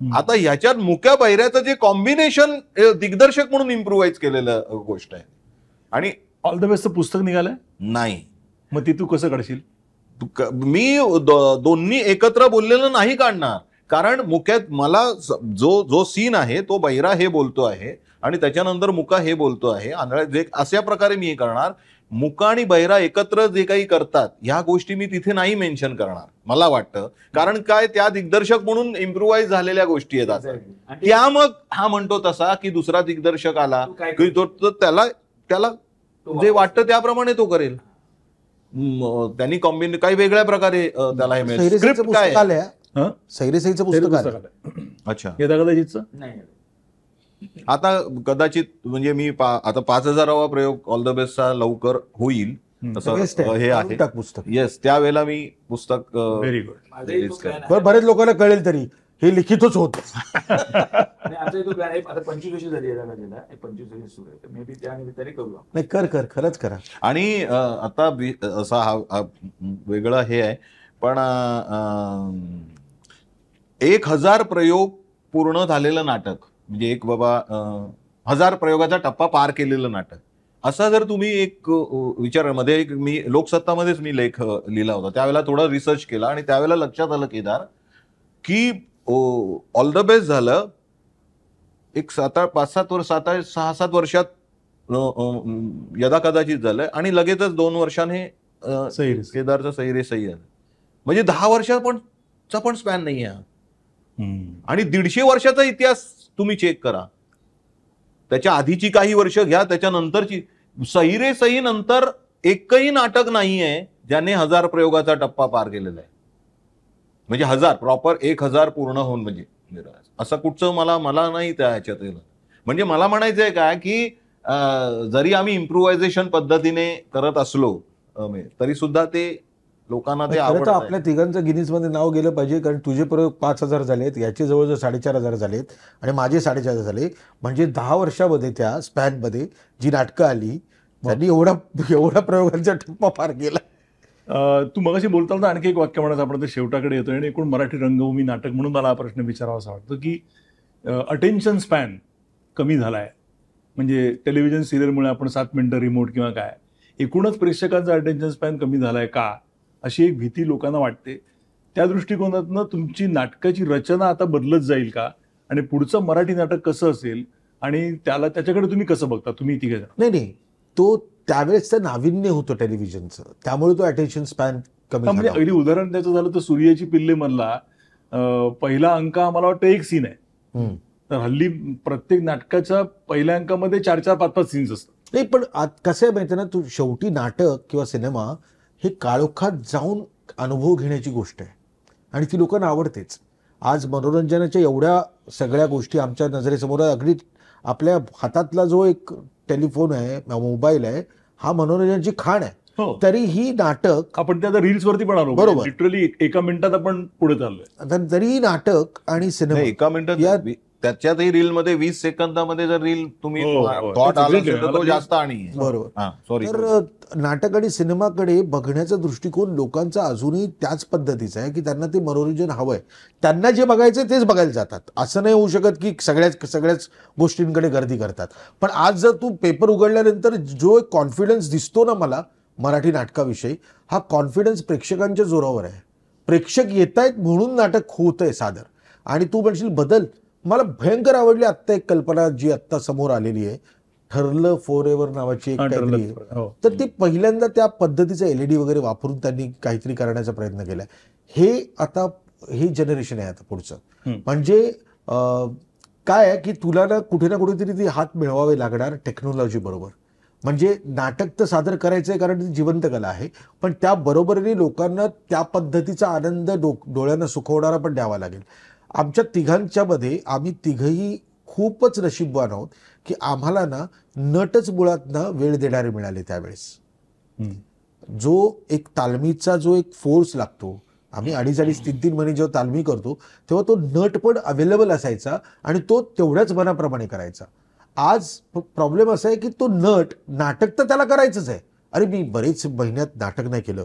आता ह्याच्यात मुक्या बहिऱ्याचं जे कॉम्बिनेशन दिग्दर्शक म्हणून इम्प्रुव्हाइज केलेलं गोष्ट आहे. आणि ऑल द बेस्टचं पुस्तक निघालंय, नाही मग ती तू कसं काढशील? मी दोन्ही एकत्र बोललेलं नाही काढणार, कारण मुक्यात मला जो सीन आहे तो बहिरा हे बोलतो आहे आणि त्याच्यानंतर मुका हे बोलतो आहे, जे अशा प्रकारे मी हे करणार. मुका आणि बहिरा एकत्र जे काही करतात ह्या गोष्टी मी तिथे नाही मेन्शन करणार, मला वाटतं. कारण काय, त्या दिग्दर्शक म्हणून इम्प्रुव्हाइज झालेल्या गोष्टी आहेत आता. आणि त्या मग हा म्हणतो तसा की दुसरा दिग्दर्शक आला तो काय की तो त्याला जे वाटतं त्याप्रमाणे तो करेल. त्यांनी काही वेगळ्या प्रकारे त्याला हे मिळेल. सैरेसाईचं स्क्रिप्ट काय पुस्तक आलंय, हं? सैरेसाईचं पुस्तक आलंय. अच्छा, कदाचितचं नाही आता कदाचित म्हणजे मी आता 5000वा प्रयोग ऑल द बेस्टचा लवकर होईल असं Best आहे. हे काढून आहे. टाक पुस्तक. येस, त्यावेळेला मी पुस्तक व्हेरी गुड. माझाही तो प्लॅन आहे. बरं, बरेच लोकांना कळेल तरी हे लिखितच होत. आणि आमचा तो प्लॅन आहे. आता 25 वर्ष झाली याला लागलेला आहे, 25 वर्ष सुरू आहे, तर मे बी त्या निमित्ताने करू आपण. नाही, कर खरंच करा. आणि आता असा हा वेगळा हे आहे, पण 1000 प्रयोग पूर्ण झालेलं नाटक, म्हणजे एक बाबा 1000 प्रयोगाचा टप्पा पार केलेलं नाटक, असा जर तुम्ही एक विचारामध्ये मी लोकसत्तामध्येच मी लेख लिहिला होता, त्यावेळेला थोडा रिसर्च केला आणि त्यावेळेला लक्षात आलं केदार की ऑल द बेस्ट झालं. एक 6-7 वर्षात यदा कदाचित झालंय आणि लगेचच 2 वर्षाने केदारचं सही झालं. म्हणजे 10 वर्षाचा पण स्पॅन नाही आहे. आणि 150 वर्षाचा इतिहास तुम्ही चेक करा, त्याच्या आधीची काही वर्ष घ्या, त्याच्यानंतरची सही नंतर एकही नाटक नाहीये ज्याने 1000 प्रयोगाचा टप्पा पार केलेला आहे. म्हणजे 1000 प्रॉपर 1000 पूर्ण होऊन, म्हणजे असं कुठचं मला नाही त्या ह्याच्यात. म्हणजे मला म्हणायचंय काय की जरी आम्ही इम्प्रुव्हायझेशन पद्धतीने करत असलो तरी सुद्धा ते लोकांना ते खरं तर आवडतं. आपल्या तिघांचं गिनीजमध्ये नाव गेलं पाहिजे, कारण तुझे प्रयोग 5000 झालेत, याचे जवळजवळ 4500 झालेत आणि माझे 4500 झाले. म्हणजे 10 वर्षामध्ये त्या स्पॅनमध्ये जी नाटकं आली त्यांनी एवढा प्रयोगांचा टप्पा पार केला. तू मगाशी बोलताना आणखी एक वाक्य म्हणायचं, आपण ते शेवटाकडे येतोय आणि एकूण मराठी रंगभूमी नाटक म्हणून मला हा प्रश्न विचारावा असा वाटतो की अटेन्शन स्पॅन कमी झालाय. म्हणजे टेलिव्हिजन सिरियलमुळे आपण 7 मिनिटं रिमोट किंवा काय, एकूणच प्रेक्षकांचा अटेन्शन स्पॅन कमी झालाय का, अशी एक भीती लोकांना वाटते. त्या दृष्टिकोनातनं तुमची नाटकाची रचना आता बदलत जाईल का, आणि पुढचं मराठी नाटक कसं असेल आणि त्याच्याकडे तुम्ही कसं बघता तुम्ही तिघे जण? नाही, तो त्यावेळेसचं नाविन्य होतं टेलिव्हिजनचं, त्यामुळे तो अटेन्शन स्पॅन कमी म्हणजे झाला. अगदी उदाहरण द्यायचं झालं तर सूर्याची पिल्ले मधला पहिला अंक मला वाटतं एक सीन आहे. हम्म. तर हल्ली प्रत्येक नाटकाच्या पहिल्या अंकामध्ये 4-4, 5-5 सीन्स असतात. नाही, पण कसं आहे माहिती ना, तू शेवटी नाटक किंवा सिनेमा हे काळोखात जाऊन अनुभव घेण्याची गोष्ट आहे आणि ती लोकांना आवडतेच. आज मनोरंजनाच्या एवढ्या सगळ्या गोष्टी आमच्या नजरेसमोर आहे. अगदी आपल्या हातातला जो एक टेलिफोन आहे, मोबाईल आहे, हा मनोरंजनाची खाण आहे. हो. तरीही नाटक, आपण त्या रील्स वरती पण आलो, बरोबर. लिटरली एका मिनिटात आपण पुढे चाललोय. तरीही नाटक आणि सिनेमा नाही, एका मिनिटात त्याच्यातही रील मध्ये 20 सेकंदामध्ये जर रील तुम्ही हो, हो. थॉट आला Exactly. असेल तर तो जास्त आणि बरोबर. सॉरी. तर नाटक आणि सिनेमाकडे बघण्याचा दृष्टिकोन लोकांचा अजूनही त्याच पद्धतीचा आहे की त्यांना ते मनोरंजन हवंय. त्यांना जे बघायचं तेच बघायला जातात. असं नाही होऊ शकत की सगळ्याच गोष्टींकडे गर्दी करतात. पण आज जर तू पेपर उघडल्यानंतर जो एक कॉन्फिडन्स दिसतो ना मला मराठी नाटकाविषयी, हा कॉन्फिडन्स प्रेक्षकांच्या जोरावर आहे. प्रेक्षक येत आहेत म्हणून नाटक होतंय सादर. आणि तू म्हणशील बदल, मला भयंकर आवडली आत्ता एक कल्पना जी आत्ता समोर आलेली आहे, ठरलं फॉर एव्हर नावाची एक काहीतरी आहे. हो. तर ते पहिल्यांदा त्या पद्धतीचा LED वगैरे वापरून त्यांनी काहीतरी करण्याचा प्रयत्न केलाय. हे जनरेशन आहे आता पुढचं. म्हणजे काय आहे की तुला ना कुठेतरी ती हात मिळवावे लागणार टेक्नॉलॉजी बरोबर. म्हणजे नाटक तर सादर करायचंय कारण ती जिवंत कला आहे, पण त्या बरोबरीने लोकांना त्या पद्धतीचा आनंद डोळ्यांना सुखवणारा पण द्यावा लागेल. आमच्या तिघांच्या मध्ये आम्ही तिघही खूपच नशीबवान आहोत की आम्हाला ना नटच मुळात ना वेळ देणारे मिळाले त्यावेळेस. जो एक तालमीचा जो एक फोर्स लागतो, आम्ही 2.5-3 महिने जेव्हा तालमी करतो तेव्हा तो नट पण अवेलेबल असायचा आणि तो तेवढ्याच मनाप्रमाणे करायचा. आज प्रॉब्लेम असा आहे की तो नाटक तर त्याला करायचंच आहे. अरे मी बरेच महिन्यात नाटक नाही केलं,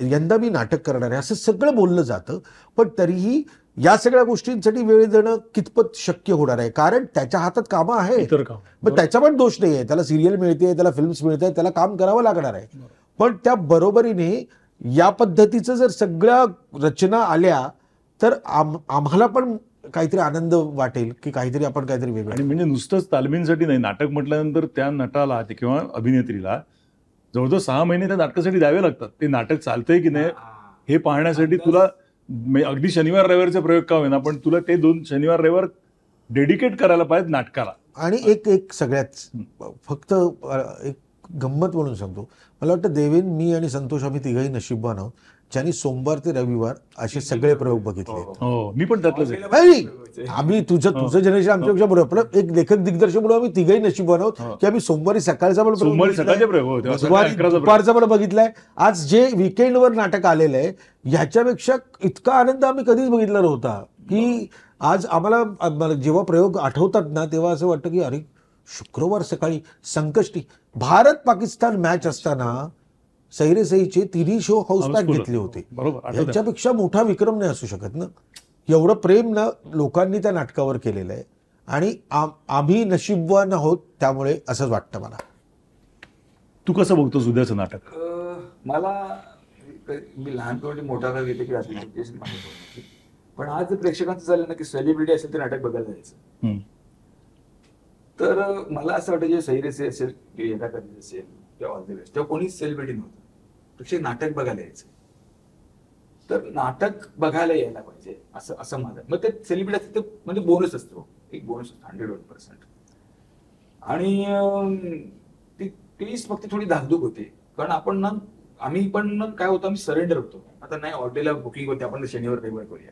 यंदा मी नाटक करणार आहे असं सगळं बोललं जातं. पण तरीही या सगळ्या गोष्टींसाठी वेळ देणं कितपत शक्य होणार आहे, कारण त्याच्या हातात कामं आहे. पण त्याचा पण दोष नाही आहे, त्याला सिरियल मिळते, त्याला फिल्म्स मिळते, त्याला काम करावं लागणार आहे. पण त्या बरोबरीने या पद्धतीचं जर सगळ्या रचना आल्या तर आम्हाला पण काहीतरी आनंद वाटेल की काहीतरी आपण काहीतरी वेगळं. आणि म्हणजे नुसतंच तालमींसाठी नाही, नाटक म्हटल्यानंतर त्या नटाला किंवा अभिनेत्रीला जवळजवळ 6 महिने त्या नाटकासाठी द्यावे लागतात. ते नाटक चालतंय की नाही हे पाहण्यासाठी तुला अगदी शनिवार रविवारचे प्रयोग का होईना, पण तुला ते 2 शनिवार रविवार डेडिकेट करायला पाहिजे नाटकाला. आणि एक सगळ्यात फक्त एक गंमत म्हणून सांगतो, मला वाटतं देवेन, मी आणि संतोष आम्ही तिघही नशीबवान आहोत ज्यांनी सोमवार ते रविवार असे सगळे प्रयोग बघितले. हो, मी पण त्यातलंच आहे. आम्ही तुझं जनरेशन आमच्यापेक्षा बरोबर, पण एक लेखक दिग्दर्शक म्हणून आम्ही तिघही नशीबवान आहोत की आम्ही सोमवारी सकाळचा पण सकाळचे प्रयोग, दुपारचा पण बघितलाय. आज जे वीकेंडवर नाटक आलेलं आहे ह्याच्यापेक्षा इतका आनंद आम्ही कधीच बघितला नव्हता. की आज आम्हाला जेव्हा प्रयोग आठवतात ना तेव्हा असं वाटतं की अरे शुक्रवार सकाळी संकष्टी भारत पाकिस्तान मॅच असताना सैरेसईचे 3 शो हाऊसपॅक घेतले होते. याच्यापेक्षा मोठा विक्रम नाही असू शकत ना. एवढं प्रेम ना लोकांनी त्या नाटकावर केलेलं आहे आणि आम्ही नशीबवान आहोत, त्यामुळे असंच वाटतं मला. तू कसं बघतोस उद्याचं नाटक? मला मी लहानपणी मोठा का घेते की पण आज प्रेक्षकांचं झालं ना की सेलिब्रिटी असेल तर नाटक बघायला जायचं. तर मला असं वाटतं जे सैरेसे असेल किंवा येदा कधी असेल किंवा ऑल द बेस्ट तेव्हा कोणीच सेलिब्रिटी नव्हतं, प्रेक्षक नाटक बघायला यायचं. तर नाटक बघायला यायला पाहिजे असं माझं मग. ते सेलिब्रिटी असेल तर म्हणजे बोनस असतो, एक बोनस असतो 101%. आणि तीच फक्त थोडी धाकधूक होते कारण आम्ही पण काय होतं, आम्ही सरेंडर होतो. आता नाही ऑर्डेला बुकिंग होते, आपण शनिवार रविवार करूया.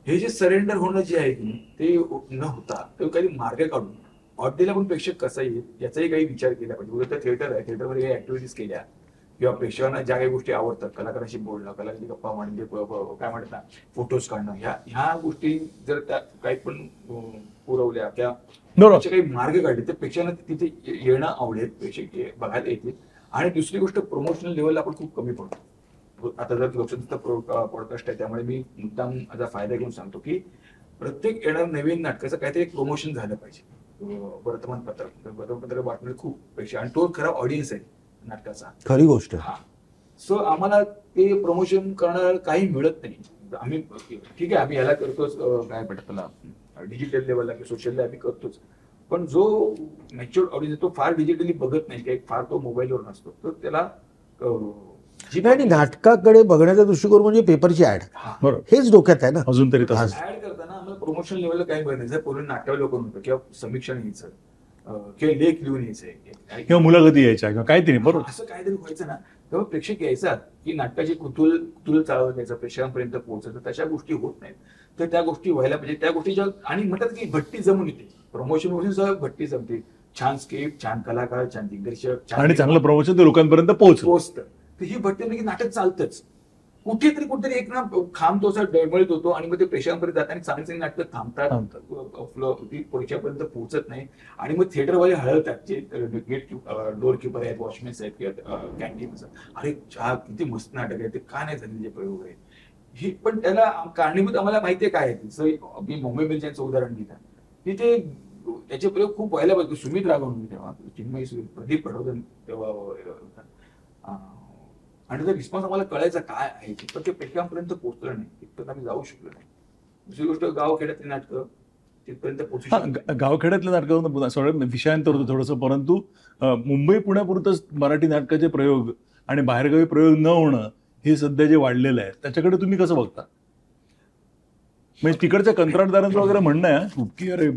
हे जे सरेंडर होणं जे आहे ते न होता ते काही मार्ग काढून ऑर्डेला पण प्रेक्षक कसा येईल याचाही काही विचार केला पाहिजे. उद्या थिएटर आहे, थिएटरवर काही ऍक्टिव्हिटीज केल्या किंवा प्रेक्षकांना ज्या काही गोष्टी आवडतात, कलाकारांशी बोलणं, कलाकारांची गप्पा मांडणे, काय म्हणतात फोटोज काढणं, ह्या गोष्टी जर त्या काही पण पुरवल्या, त्या काही मार्ग काढले तर प्रेक्षकांना तिथे येणं आवडेल, प्रेक्षक बघायला येतील. आणि दुसरी गोष्ट प्रमोशनल लेवलला आपण खूप कमी पडतो. आता जर लोकसंगीत पॉडकास्ट आहे त्यामुळे मी मुद्दाम माझा फायदा घेऊन सांगतो की प्रत्येक येणार नवीन नाटकाचं काहीतरी एक प्रमोशन झालं पाहिजे. वर्तमानपत्र बातमी खूप पेक्षा आणि तो खरा ऑडियन्स आहे नाटकाचा, खरी गोष्ट. हा सो आम्हाला ते प्रमोशन करणार काही मिळत नाही. आम्ही ठीक आहे, आम्ही याला करतोच, काय म्हणतात त्याला, डिजिटल लेवलला किंवा सोशलला आम्ही करतोच, पण जो मॅच्युअर्ड ऑडियन्स तो फार डिजिटली बघत नाही किंवा फार तो मोबाईलवर नसतो, तर त्याला आणि नाटकाकडे बघण्याचा दृष्टिकोन म्हणजे पेपरची ऍड, बरोबर, हेच डोक्यात आहे ना. अजून तरी तसं ऍड करताना आम्हाला प्रमोशन लेवलला काही मिळत नाही. जर पूर्ण नाट्यावलं करून होतं किंवा समीक्षण यायचं किंवा लेख लिहून यायचंय किंवा मुलाखती यायच्या किंवा काहीतरी, बरोबर. असं काहीतरी व्हायचं ना, तेव्हा प्रेक्षक यायचा की नाटकाची कुतूल चालवत यायचं, प्रेक्षकांपर्यंत पोहोचायचं. तशा गोष्टी होत नाहीत. तर त्या गोष्टी व्हायला पाहिजे. त्या गोष्टीच्या आणि म्हणतात की भट्टी जमून येते, प्रमोशन वरून सह भट्टी जमते. छान स्क्रिप्ट, छान कलाकार, छान दिग्दर्शक आणि चांगलं प्रमोशन ते लोकांपर्यंत पोहोचतं. तर ही भट्टी म्हणजे की नाटक चालतंच. कुठेतरी एक ना खांब तो असा डळमळीत होतो आणि मग ते प्रेक्षकांपर्यंत जातात आणि चांगली चांगली नाटकं थांबतात, ती पुढच्यापर्यंत पोहोचत नाही आणि मग थिएटरवाले हळतात, जे गेट डोर किपर आहेत, वॉचमॅन्स आहेत किंवा कॅन्टीन, अरे चहा किती मस्त नाटक आहे, ते का नाही झाले प्रयोग आहे ही. पण त्याला कारणीभूत आम्हाला माहितीये काय आहे. जसं मी मुंबई मिरच्यांचं उदाहरण दिलं की ते त्याचे प्रयोग खूप व्हायला पाहिजे. सुमित राघवन तेव्हा, चिन्मयी प्रदीप पडवदन तेव्हा, आणि जर रिस्पॉन्स आम्हाला कळायचा काय आहे, पण ते प्रेक्षकांपर्यंत पोहोचलं नाही, तिथपर्यंत आम्ही जाऊ शकलो नाही. दुसरी गोष्ट, गावखेड्यातली नाटकं तिथपर्यंत पोहोचू शकत नाही. गावखेड्यातल्या नाटकावर सगळं विषयांतर होतं थोडंसं, परंतु मुंबई पुण्यापुरतंच मराठी नाटकाचे प्रयोग आणि बाहेरगावी प्रयोग न होणं हे सध्या जे वाढलेलं आहे, त्याच्याकडे तुम्ही कसं बघता? म्हणजे तिकडच्या कंत्राटदारांचं वगैरे म्हणणं आहे की अरे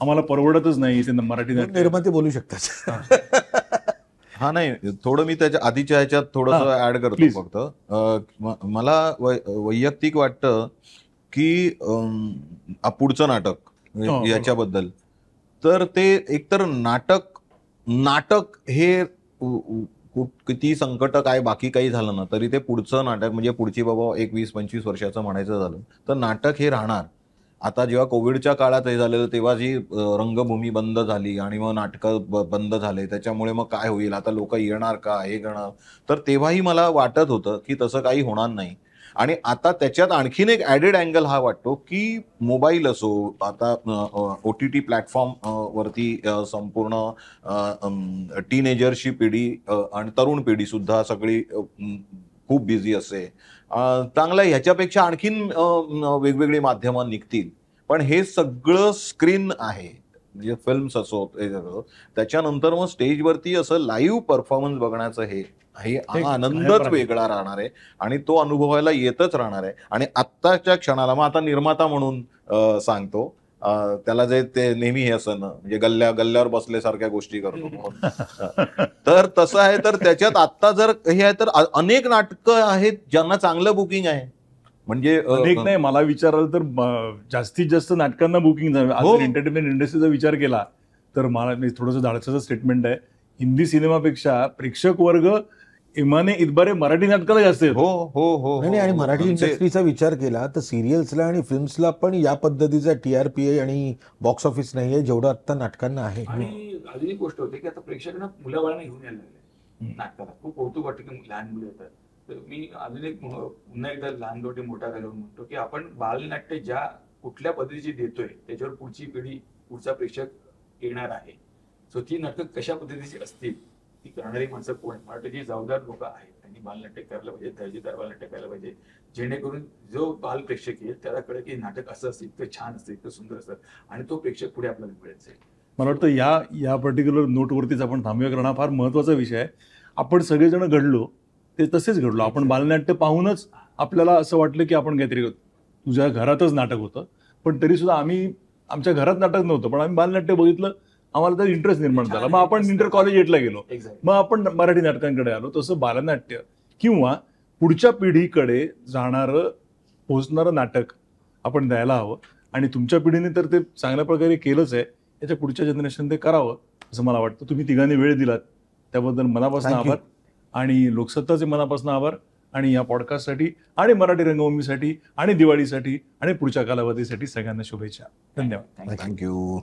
आम्हाला परवडतच नाही ते मराठी नाटक. निर्माते बोलू शकतात. हा, नाही, थोडं मी त्याच्या आधीच्या ह्याच्यात थोडंसं ऍड करतो please. फक्त. मला वैयक्तिक वाटतं की पुढचं नाटक याच्याबद्दल, तर ते एकतर नाटक हे किती संकट काय बाकी काही झालं ना तरी ते पुढचं नाटक म्हणजे पुढची बाबा 20-25 वर्षाचं म्हणायचं झालं तर नाटक हे राहणार. आता जेव्हा कोविडच्या काळात हे झालेलं तेव्हा जी रंगभूमी बंद झाली आणि मग नाटकं बंद झाले, त्याच्यामुळे मग काय होईल, आता लोक येणार का, हे करणार, तर तेव्हाही मला वाटत होतं की तसं काही होणार नाही. आणि आता त्याच्यात आणखीन एक ऍडेड अँगल हा वाटतो की मोबाईल असो, आता OTT प्लॅटफॉर्म वरती संपूर्ण टीनेजरची पिढी आणि तरुण पिढी सुद्धा सगळी खूप बिझी असते. चांगलं, ह्याच्यापेक्षा आणखीन वेगवेगळी माध्यमं निघतील, पण हे सगळं स्क्रीन आहे, म्हणजे फिल्म्स असो, त्याच्यानंतर मग स्टेजवरती असं लाईव्ह परफॉर्मन्स बघण्याचं हे आनंदच वेगळा राहणार आहे आणि तो अनुभवायला येतच राहणार आहे. आणि आत्ताच्या क्षणाला, मग आता निर्माता म्हणून सांगतो, त्याला जे ते नेहमी हे असं ना, म्हणजे गल्ल्यावर बसल्यासारख्या गोष्टी करतो, तर तसं आहे. तर त्याच्यात आत्ता जर हे आहे तर अनेक नाटकं आहेत ज्यांना चांगलं बुकिंग आहे. म्हणजे अनेक नाही, मला विचाराल तर जास्तीत जास्त नाटकांना बुकिंग झालं. आज एंटरटेनमेंट इंडस्ट्रीचा विचार केला तर मला थोडंसं धाडसाचं स्टेटमेंट आहे, हिंदी सिनेमापेक्षा प्रेक्षक वर्ग इमाने इतबारे मराठी नाटकाला जास्त आहे. हो. आणि मराठी इंडस्ट्रीचा विचार केला तर सिरियल्सला आणि फिल्म्सला पण या पद्धतीचा TRP आणि बॉक्स ऑफिस नाहीये जेवढं आता नाटकांना आहे. आणि अजून एक गोष्ट होते की आता प्रेक्षकांना मुलाबाळांना घेऊन यायला लागले नाटकाला. खूप कौतुक वाटतं की लहान मुलं येतात. तर मी अजून एक पुन्हा एकदा लहान गोष्टी मोठा झाल्यावर म्हणतो की आपण बालनाट्य ज्या कुठल्या पद्धतीची देतोय त्याच्यावर पुढची पिढी, पुढचा प्रेक्षक येणार आहे. सो ती नाटक कशा पद्धतीची असतील, ती करणारी माणसं कोण आहेत, मला वाटतं जी जबाबदार लोक आहेत त्यांनी बालनाट्य करायला पाहिजे, दर्जेदार बालनाट्य करायला पाहिजे, जेणेकरून जो बाल प्रेक्षक येईल त्याला कळेल की नाटक असं असतं, इतकं छान असतं, इतकं सुंदर असतं आणि तो प्रेक्षक पुढे आपल्याला मिळायचा आहे. मला वाटतं या पर्टिक्युलर नोटवरतीच आपण थांबूया, कारण हा फार महत्त्वाचा विषय आहे. आपण सगळेजण घडलो ते तसेच घडलो. आपण बालनाट्य पाहूनच आपल्याला असं वाटलं की आपण काहीतरी, तुझ्या घरातच नाटक होतं पण तरी सुद्धा आम्ही, आमच्या घरात नाटक नव्हतं पण आम्ही बालनाट्य बघितलं, आम्हाला त्यात इंटरेस्ट निर्माण झाला. मग आपण इंटर कॉलेज एटला गेलो, मग आपण मराठी नाटकांकडे आलो. तसं बालनाट्य किंवा पुढच्या पिढीकडे जाणारं, पोहोचणारं नाटक आपण द्यायला हवं. आणि तुमच्या पिढीने तर ते चांगल्या प्रकारे केलंच आहे, याच्या पुढच्या जनरेशन ते करावं असं मला वाटतं. तुम्ही तिघांनी वेळ दिलात त्याबद्दल मनापासून आभार आणि लोकसत्ताचे मनापासून आभार. आणि या पॉडकास्टसाठी आणि मराठी रंगभूमीसाठी आणि दिवाळीसाठी आणि पुढच्या कालावधीसाठी सगळ्यांना शुभेच्छा. धन्यवाद. थँक्यू.